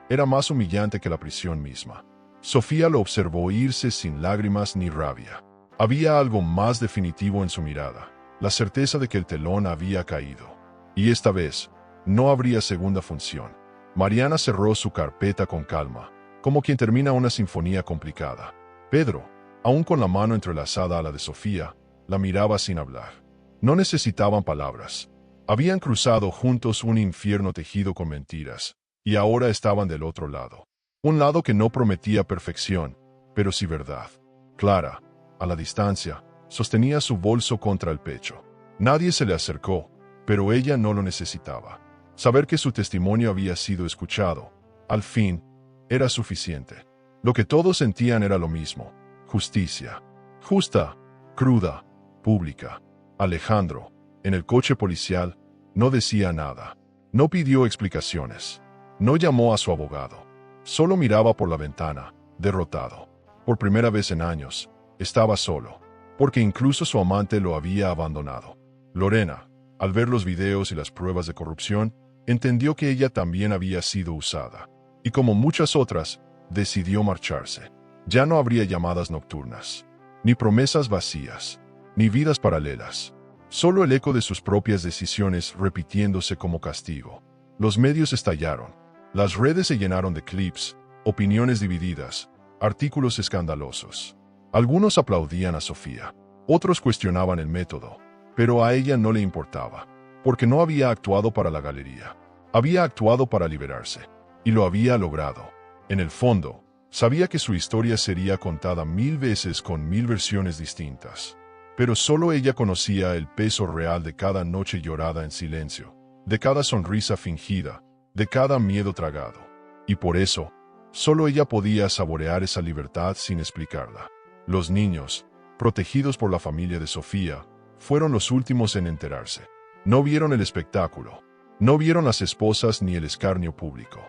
era más humillante que la prisión misma. Sofía lo observó irse sin lágrimas ni rabia. Había algo más definitivo en su mirada, la certeza de que el telón había caído. Y esta vez, no habría segunda función. Mariana cerró su carpeta con calma, como quien termina una sinfonía complicada. Pedro, aún con la mano entrelazada a la de Sofía, la miraba sin hablar. No necesitaban palabras. Habían cruzado juntos un infierno tejido con mentiras, y ahora estaban del otro lado. Un lado que no prometía perfección, pero sí verdad. Clara, a la distancia, sostenía su bolso contra el pecho. Nadie se le acercó, pero ella no lo necesitaba. Saber que su testimonio había sido escuchado, al fin, era suficiente. Lo que todos sentían era lo mismo: justicia. Justa, cruda, pública. Alejandro, en el coche policial, no decía nada. No pidió explicaciones. No llamó a su abogado. Solo miraba por la ventana, derrotado. Por primera vez en años, estaba solo, porque incluso su amante lo había abandonado. Lorena, al ver los videos y las pruebas de corrupción, entendió que ella también había sido usada. Y como muchas otras, decidió marcharse. Ya no habría llamadas nocturnas, ni promesas vacías, ni vidas paralelas. Solo el eco de sus propias decisiones repitiéndose como castigo. Los medios estallaron. Las redes se llenaron de clips, opiniones divididas, artículos escandalosos. Algunos aplaudían a Sofía, otros cuestionaban el método, pero a ella no le importaba, porque no había actuado para la galería. Había actuado para liberarse, y lo había logrado. En el fondo, sabía que su historia sería contada 1000 veces con 1000 versiones distintas. Pero solo ella conocía el peso real de cada noche llorada en silencio, de cada sonrisa fingida, de cada miedo tragado. Y por eso, solo ella podía saborear esa libertad sin explicarla. Los niños, protegidos por la familia de Sofía, fueron los últimos en enterarse. No vieron el espectáculo, no vieron las esposas ni el escarnio público.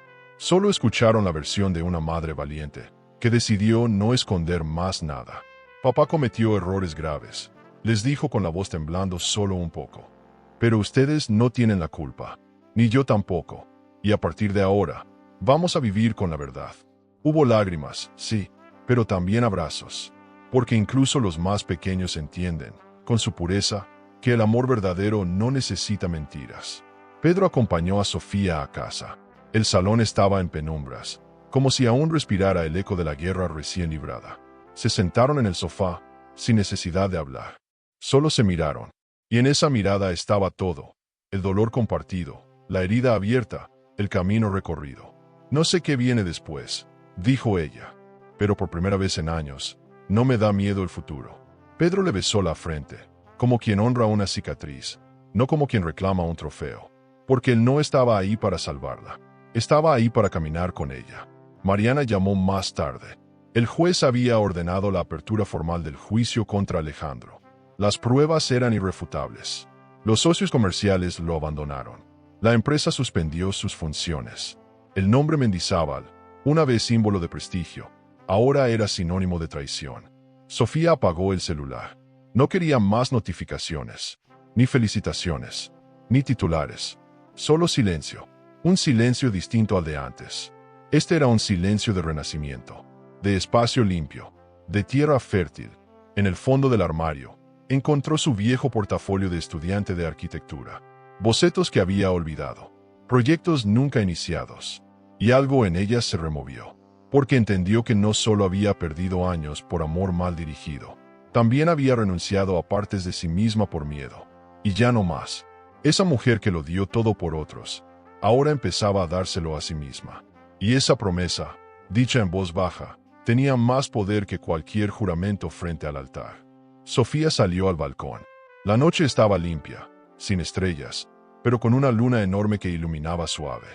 Solo escucharon la versión de una madre valiente, que decidió no esconder más nada. Papá cometió errores graves, les dijo con la voz temblando solo un poco. Pero ustedes no tienen la culpa, ni yo tampoco, y a partir de ahora, vamos a vivir con la verdad. Hubo lágrimas, sí, pero también abrazos, porque incluso los más pequeños entienden, con su pureza, que el amor verdadero no necesita mentiras. Pedro acompañó a Sofía a casa. El salón estaba en penumbras, como si aún respirara el eco de la guerra recién librada. Se sentaron en el sofá, sin necesidad de hablar. Solo se miraron, y en esa mirada estaba todo: el dolor compartido, la herida abierta, el camino recorrido. No sé qué viene después, dijo ella, pero por primera vez en años, no me da miedo el futuro. Pedro le besó la frente, como quien honra una cicatriz, no como quien reclama un trofeo, porque él no estaba ahí para salvarla, estaba ahí para caminar con ella. Mariana llamó más tarde. El juez había ordenado la apertura formal del juicio contra Alejandro. Las pruebas eran irrefutables. Los socios comerciales lo abandonaron. La empresa suspendió sus funciones. El nombre Mendizábal, una vez símbolo de prestigio, ahora era sinónimo de traición. Sofía apagó el celular. No quería más notificaciones, ni felicitaciones, ni titulares. Solo silencio. Un silencio distinto al de antes. Este era un silencio de renacimiento, de espacio limpio, de tierra fértil, en el fondo del armario, encontró su viejo portafolio de estudiante de arquitectura, bocetos que había olvidado, proyectos nunca iniciados, y algo en ellas se removió, porque entendió que no solo había perdido años por amor mal dirigido, también había renunciado a partes de sí misma por miedo, y ya no más. Esa mujer que lo dio todo por otros, ahora empezaba a dárselo a sí misma, y esa promesa, dicha en voz baja, tenía más poder que cualquier juramento frente al altar. Sofía salió al balcón. La noche estaba limpia, sin estrellas, pero con una luna enorme que iluminaba suave.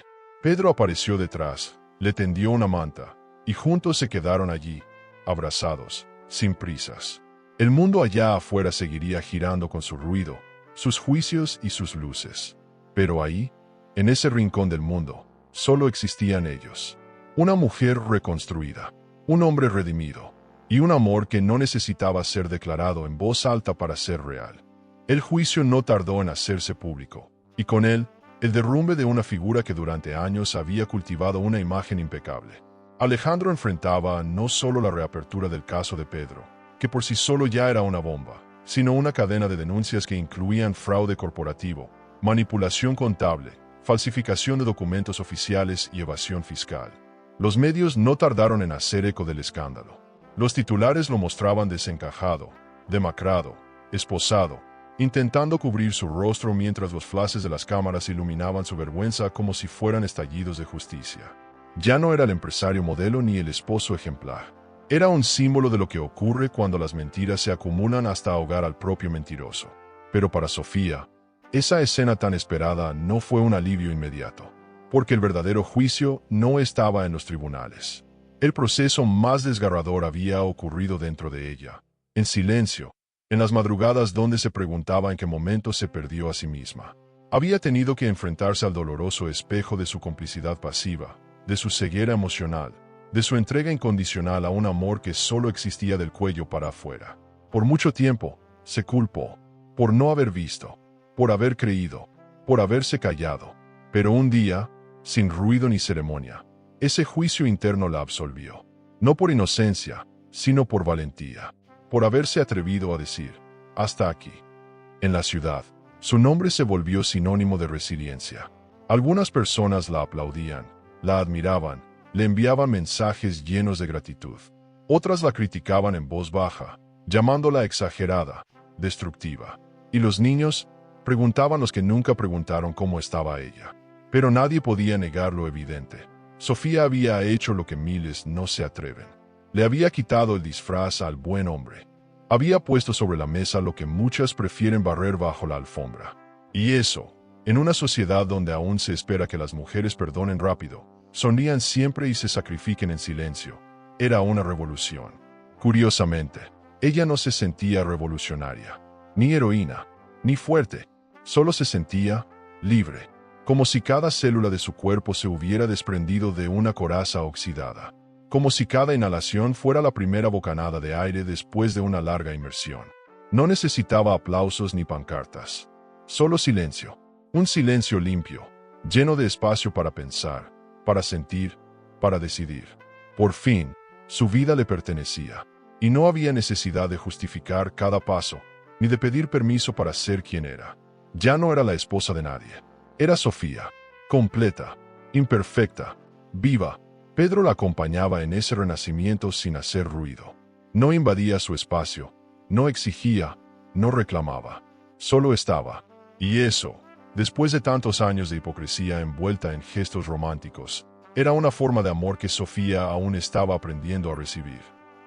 Pedro apareció detrás, le tendió una manta, y juntos se quedaron allí, abrazados, sin prisas. El mundo allá afuera seguiría girando con su ruido, sus juicios y sus luces. Pero ahí, en ese rincón del mundo, solo existían ellos. Una mujer reconstruida, un hombre redimido, y un amor que no necesitaba ser declarado en voz alta para ser real. El juicio no tardó en hacerse público, y con él, el derrumbe de una figura que durante años había cultivado una imagen impecable. Alejandro enfrentaba no solo la reapertura del caso de Pedro, que por sí solo ya era una bomba, sino una cadena de denuncias que incluían fraude corporativo, manipulación contable, falsificación de documentos oficiales y evasión fiscal. Los medios no tardaron en hacer eco del escándalo. Los titulares lo mostraban desencajado, demacrado, esposado, intentando cubrir su rostro mientras los flashes de las cámaras iluminaban su vergüenza como si fueran estallidos de justicia. Ya no era el empresario modelo ni el esposo ejemplar. Era un símbolo de lo que ocurre cuando las mentiras se acumulan hasta ahogar al propio mentiroso. Pero para Sofía, esa escena tan esperada no fue un alivio inmediato, porque el verdadero juicio no estaba en los tribunales. El proceso más desgarrador había ocurrido dentro de ella, en silencio, en las madrugadas donde se preguntaba en qué momento se perdió a sí misma. Había tenido que enfrentarse al doloroso espejo de su complicidad pasiva, de su ceguera emocional, de su entrega incondicional a un amor que solo existía del cuello para afuera. Por mucho tiempo, se culpó, por no haber visto, por haber creído, por haberse callado. Pero un día, sin ruido ni ceremonia, ese juicio interno la absolvió. No por inocencia, sino por valentía, por haberse atrevido a decir, hasta aquí. En la ciudad, su nombre se volvió sinónimo de resiliencia. Algunas personas la aplaudían, la admiraban, le enviaban mensajes llenos de gratitud. Otras la criticaban en voz baja, llamándola exagerada, destructiva. Y los niños preguntaban los que nunca preguntaron cómo estaba ella. Pero nadie podía negar lo evidente. Sofía había hecho lo que miles no se atreven. Le había quitado el disfraz al buen hombre. Había puesto sobre la mesa lo que muchas prefieren barrer bajo la alfombra. Y eso, en una sociedad donde aún se espera que las mujeres perdonen rápido, sonrían siempre y se sacrifiquen en silencio, era una revolución. Curiosamente, ella no se sentía revolucionaria, ni heroína, ni fuerte, solo se sentía libre, como si cada célula de su cuerpo se hubiera desprendido de una coraza oxidada, como si cada inhalación fuera la primera bocanada de aire después de una larga inmersión. No necesitaba aplausos ni pancartas, solo silencio, un silencio limpio, lleno de espacio para pensar, para sentir, para decidir. Por fin, su vida le pertenecía, y no había necesidad de justificar cada paso, ni de pedir permiso para ser quien era. Ya no era la esposa de nadie. Era Sofía, completa, imperfecta, viva. Pedro la acompañaba en ese renacimiento sin hacer ruido. No invadía su espacio, no exigía, no reclamaba. Solo estaba. Y eso, después de tantos años de hipocresía envuelta en gestos románticos, era una forma de amor que Sofía aún estaba aprendiendo a recibir.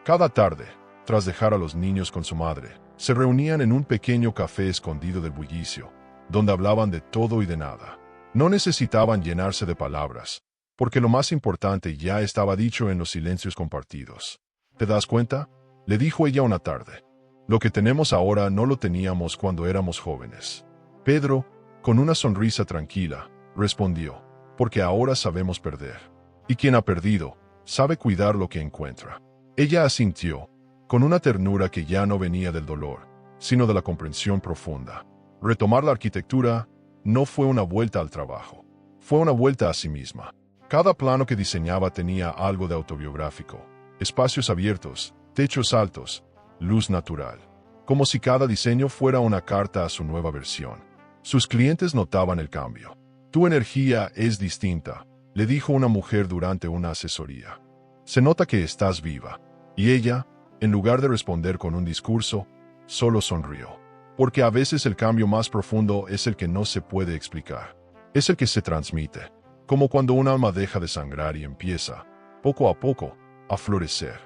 Cada tarde, tras dejar a los niños con su madre, se reunían en un pequeño café escondido del bullicio, donde hablaban de todo y de nada. No necesitaban llenarse de palabras, porque lo más importante ya estaba dicho en los silencios compartidos. ¿Te das cuenta?, le dijo ella una tarde. Lo que tenemos ahora no lo teníamos cuando éramos jóvenes. Pedro, con una sonrisa tranquila, respondió, porque ahora sabemos perder. Y quien ha perdido, sabe cuidar lo que encuentra. Ella asintió, con una ternura que ya no venía del dolor, sino de la comprensión profunda. Retomar la arquitectura no fue una vuelta al trabajo, fue una vuelta a sí misma. Cada plano que diseñaba tenía algo de autobiográfico, espacios abiertos, Techos altos, luz natural. Como si cada diseño fuera una carta a su nueva versión. Sus clientes notaban el cambio. Tu energía es distinta, le dijo una mujer durante una asesoría. Se nota que estás viva. Y ella, en lugar de responder con un discurso, solo sonrió. Porque a veces el cambio más profundo es el que no se puede explicar. Es el que se transmite. Como cuando un alma deja de sangrar y empieza, poco a poco, a florecer.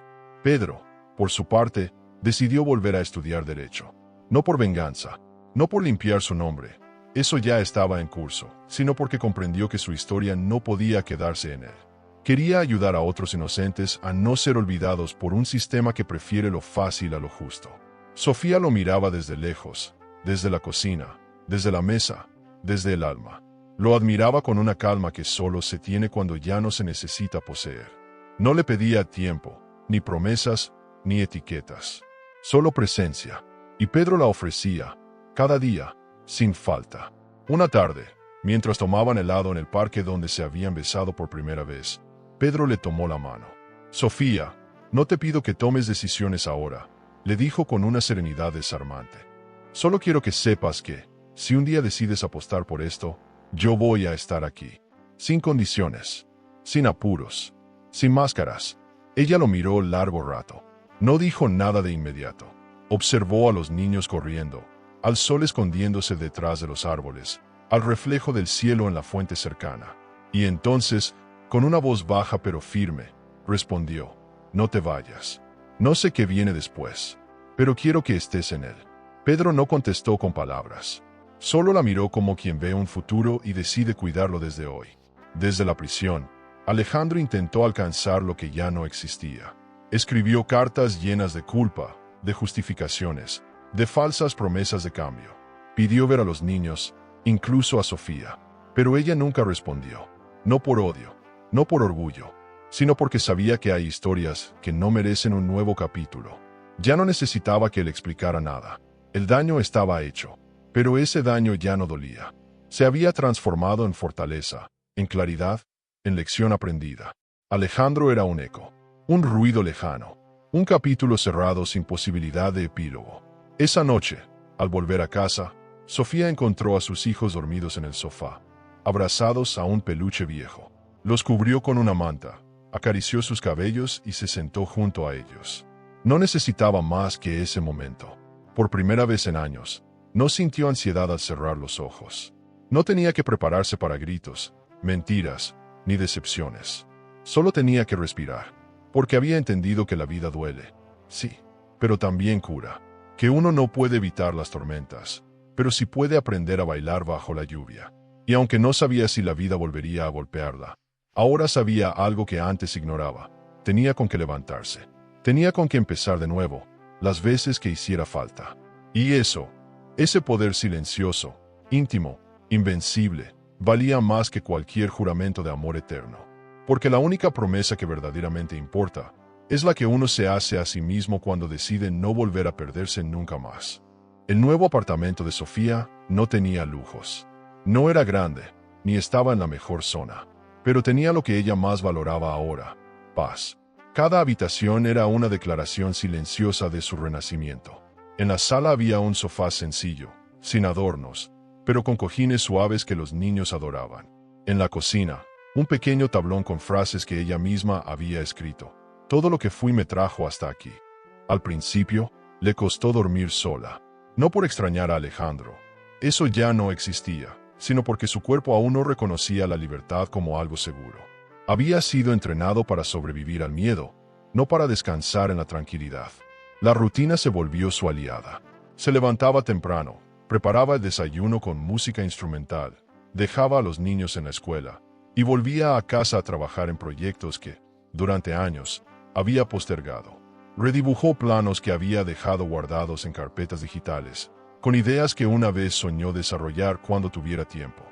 Pedro, por su parte, decidió volver a estudiar Derecho. No por venganza, no por limpiar su nombre. Eso ya estaba en curso, sino porque comprendió que su historia no podía quedarse en él. Quería ayudar a otros inocentes a no ser olvidados por un sistema que prefiere lo fácil a lo justo. Sofía lo miraba desde lejos, desde la cocina, desde la mesa, desde el alma. Lo admiraba con una calma que solo se tiene cuando ya no se necesita poseer. No le pedía tiempo, ni promesas, ni etiquetas. Solo presencia. Y Pedro la ofrecía, cada día, sin falta. Una tarde, mientras tomaban helado en el parque donde se habían besado por primera vez, Pedro le tomó la mano. Sofía, no te pido que tomes decisiones ahora, le dijo con una serenidad desarmante. Solo quiero que sepas que, si un día decides apostar por esto, yo voy a estar aquí. Sin condiciones, sin apuros, sin máscaras. Ella lo miró largo rato. No dijo nada de inmediato. Observó a los niños corriendo, al sol escondiéndose detrás de los árboles, al reflejo del cielo en la fuente cercana. Y entonces, con una voz baja pero firme, respondió, no te vayas. No sé qué viene después, pero quiero que estés en él. Pedro no contestó con palabras. Solo la miró como quien ve un futuro y decide cuidarlo desde hoy. Desde la prisión, Alejandro intentó alcanzar lo que ya no existía. Escribió cartas llenas de culpa, de justificaciones, de falsas promesas de cambio. Pidió ver a los niños, incluso a Sofía. Pero ella nunca respondió. No por odio, no por orgullo, sino porque sabía que hay historias que no merecen un nuevo capítulo. Ya no necesitaba que le explicara nada. El daño estaba hecho, pero ese daño ya no dolía. Se había transformado en fortaleza, en claridad, en lección aprendida. Alejandro era un eco, un ruido lejano, un capítulo cerrado sin posibilidad de epílogo. Esa noche, al volver a casa, Sofía encontró a sus hijos dormidos en el sofá, abrazados a un peluche viejo. Los cubrió con una manta, acarició sus cabellos y se sentó junto a ellos. No necesitaba más que ese momento. Por primera vez en años, no sintió ansiedad al cerrar los ojos. No tenía que prepararse para gritos, mentiras, ni decepciones. Solo tenía que respirar, porque había entendido que la vida duele. Sí, pero también cura. Que uno no puede evitar las tormentas, pero sí puede aprender a bailar bajo la lluvia. Y aunque no sabía si la vida volvería a golpearla, ahora sabía algo que antes ignoraba. Tenía con qué levantarse. Tenía con qué empezar de nuevo, las veces que hiciera falta. Y eso, ese poder silencioso, íntimo, invencible, valía más que cualquier juramento de amor eterno. Porque la única promesa que verdaderamente importa es la que uno se hace a sí mismo cuando decide no volver a perderse nunca más. El nuevo apartamento de Sofía no tenía lujos. No era grande, ni estaba en la mejor zona, pero tenía lo que ella más valoraba ahora: paz. Cada habitación era una declaración silenciosa de su renacimiento. En la sala había un sofá sencillo, sin adornos, pero con cojines suaves que los niños adoraban. En la cocina, un pequeño tablón con frases que ella misma había escrito. Todo lo que fui me trajo hasta aquí. Al principio, le costó dormir sola. No por extrañar a Alejandro. Eso ya no existía, sino porque su cuerpo aún no reconocía la libertad como algo seguro. Había sido entrenado para sobrevivir al miedo, no para descansar en la tranquilidad. La rutina se volvió su aliada. Se levantaba temprano, preparaba el desayuno con música instrumental, dejaba a los niños en la escuela, y volvía a casa a trabajar en proyectos que, durante años, había postergado. Redibujó planos que había dejado guardados en carpetas digitales, con ideas que una vez soñó desarrollar cuando tuviera tiempo.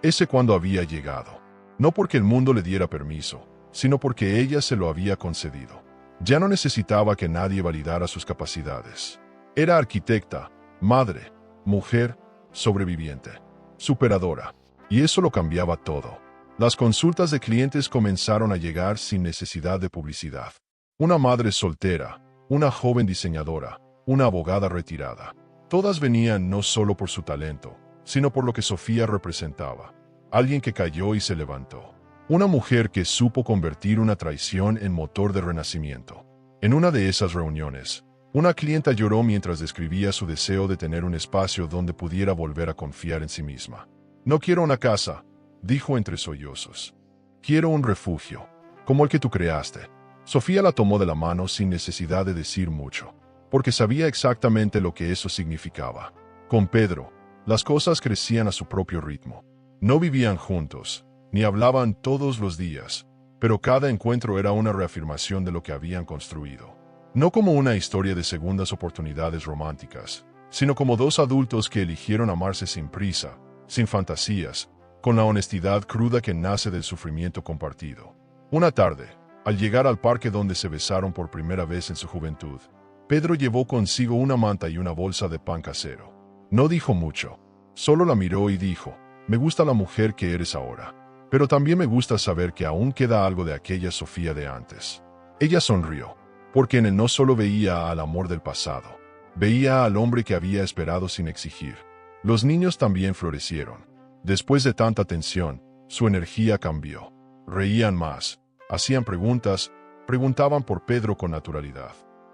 Ese cuando había llegado. No porque el mundo le diera permiso, sino porque ella se lo había concedido. Ya no necesitaba que nadie validara sus capacidades. Era arquitecta, madre, mujer, sobreviviente, superadora. Y eso lo cambiaba todo. Las consultas de clientes comenzaron a llegar sin necesidad de publicidad. Una madre soltera, una joven diseñadora, una abogada retirada. Todas venían no solo por su talento, sino por lo que Sofía representaba. Alguien que cayó y se levantó. Una mujer que supo convertir una traición en motor de renacimiento. En una de esas reuniones, una clienta lloró mientras describía su deseo de tener un espacio donde pudiera volver a confiar en sí misma. No quiero una casa, dijo entre sollozos. Quiero un refugio, como el que tú creaste. Sofía la tomó de la mano sin necesidad de decir mucho, porque sabía exactamente lo que eso significaba. Con Pedro, las cosas crecían a su propio ritmo. No vivían juntos, ni hablaban todos los días, pero cada encuentro era una reafirmación de lo que habían construido. No como una historia de segundas oportunidades románticas, sino como dos adultos que eligieron amarse sin prisa, sin fantasías, con la honestidad cruda que nace del sufrimiento compartido. Una tarde, al llegar al parque donde se besaron por primera vez en su juventud, Pedro llevó consigo una manta y una bolsa de pan casero. No dijo mucho, solo la miró y dijo: «Me gusta la mujer que eres ahora, pero también me gusta saber que aún queda algo de aquella Sofía de antes». Ella sonrió, porque en él no solo veía al amor del pasado, veía al hombre que había esperado sin exigir. Los niños también florecieron. Después de tanta tensión, su energía cambió. Reían más, hacían preguntas, preguntaban por Pedro con naturalidad.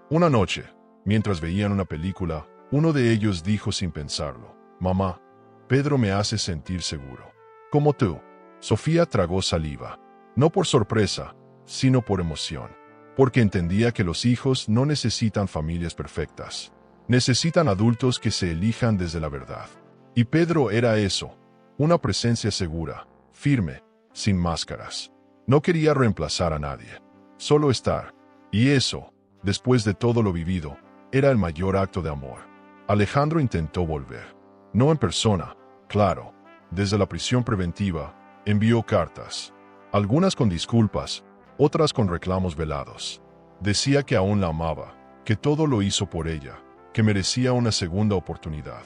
Una noche, mientras veían una película, uno de ellos dijo sin pensarlo: «Mamá, Pedro me hace sentir seguro. Como tú». Sofía tragó saliva, no por sorpresa, sino por emoción, porque entendía que los hijos no necesitan familias perfectas. Necesitan adultos que se elijan desde la verdad. Y Pedro era eso, una presencia segura, firme, sin máscaras. No quería reemplazar a nadie, solo estar. Y eso, después de todo lo vivido, era el mayor acto de amor. Alejandro intentó volver. No en persona, claro. Desde la prisión preventiva, envió cartas. Algunas con disculpas, otras con reclamos velados. Decía que aún la amaba, que todo lo hizo por ella, que merecía una segunda oportunidad.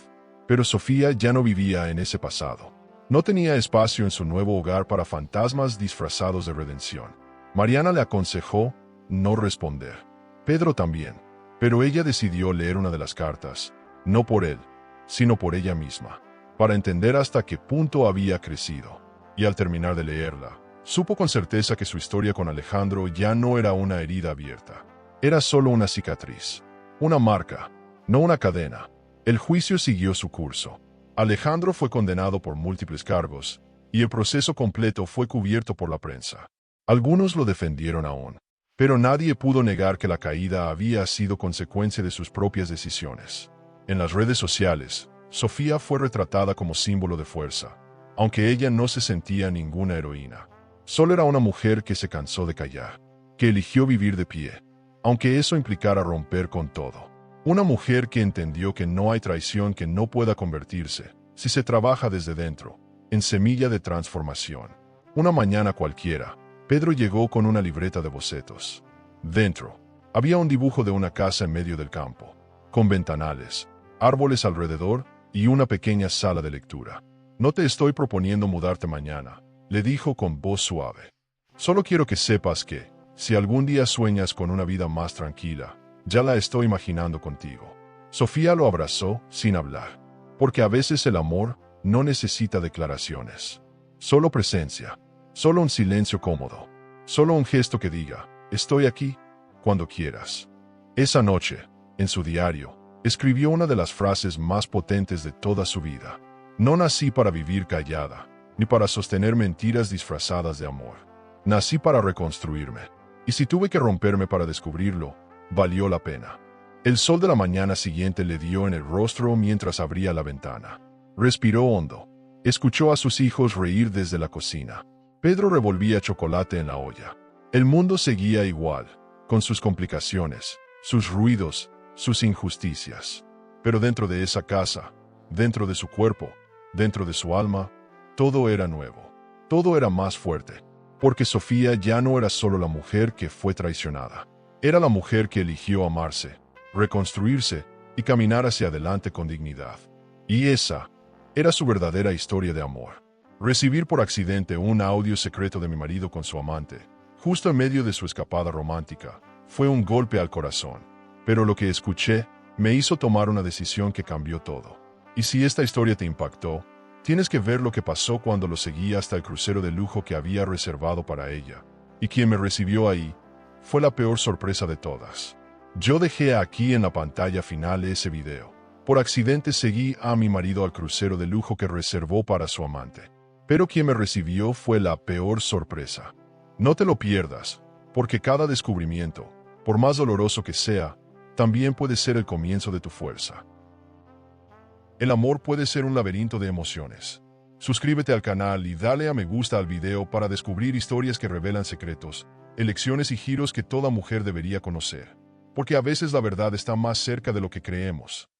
Pero Sofía ya no vivía en ese pasado. No tenía espacio en su nuevo hogar para fantasmas disfrazados de redención. Mariana le aconsejó no responder. Pedro también. Pero ella decidió leer una de las cartas, no por él, sino por ella misma, para entender hasta qué punto había crecido. Y al terminar de leerla, supo con certeza que su historia con Alejandro ya no era una herida abierta. Era solo una cicatriz, una marca, no una cadena. El juicio siguió su curso. Alejandro fue condenado por múltiples cargos, y el proceso completo fue cubierto por la prensa. Algunos lo defendieron aún, pero nadie pudo negar que la caída había sido consecuencia de sus propias decisiones. En las redes sociales, Sofía fue retratada como símbolo de fuerza, aunque ella no se sentía ninguna heroína. Solo era una mujer que se cansó de callar, que eligió vivir de pie, aunque eso implicara romper con todo. Una mujer que entendió que no hay traición que no pueda convertirse, si se trabaja desde dentro, en semilla de transformación. Una mañana cualquiera, Pedro llegó con una libreta de bocetos. Dentro, había un dibujo de una casa en medio del campo, con ventanales, árboles alrededor y una pequeña sala de lectura. «No te estoy proponiendo mudarte mañana», le dijo con voz suave. «Solo quiero que sepas que, si algún día sueñas con una vida más tranquila, ya la estoy imaginando contigo». Sofía lo abrazó sin hablar, porque a veces el amor no necesita declaraciones. Solo presencia, solo un silencio cómodo, solo un gesto que diga: «Estoy aquí, cuando quieras». Esa noche, en su diario, escribió una de las frases más potentes de toda su vida. «No nací para vivir callada, ni para sostener mentiras disfrazadas de amor. Nací para reconstruirme. Y si tuve que romperme para descubrirlo, valió la pena». El sol de la mañana siguiente le dio en el rostro mientras abría la ventana. Respiró hondo. Escuchó a sus hijos reír desde la cocina. Pedro revolvía chocolate en la olla. El mundo seguía igual, con sus complicaciones, sus ruidos, sus injusticias. Pero dentro de esa casa, dentro de su cuerpo, dentro de su alma, todo era nuevo. Todo era más fuerte, porque Sofía ya no era solo la mujer que fue traicionada. Era la mujer que eligió amarse, reconstruirse y caminar hacia adelante con dignidad. Y esa era su verdadera historia de amor. Recibir por accidente un audio secreto de mi marido con su amante, justo en medio de su escapada romántica, fue un golpe al corazón. Pero lo que escuché me hizo tomar una decisión que cambió todo. Y si esta historia te impactó, tienes que ver lo que pasó cuando lo seguí hasta el crucero de lujo que había reservado para ella. Y quien me recibió ahí fue la peor sorpresa de todas. Yo dejé aquí en la pantalla final ese video. Por accidente seguí a mi marido al crucero de lujo que reservó para su amante. Pero quien me recibió fue la peor sorpresa. No te lo pierdas, porque cada descubrimiento, por más doloroso que sea, también puede ser el comienzo de tu fuerza. El amor puede ser un laberinto de emociones. Suscríbete al canal y dale a me gusta al video para descubrir historias que revelan secretos, elecciones y giros que toda mujer debería conocer. Porque a veces la verdad está más cerca de lo que creemos.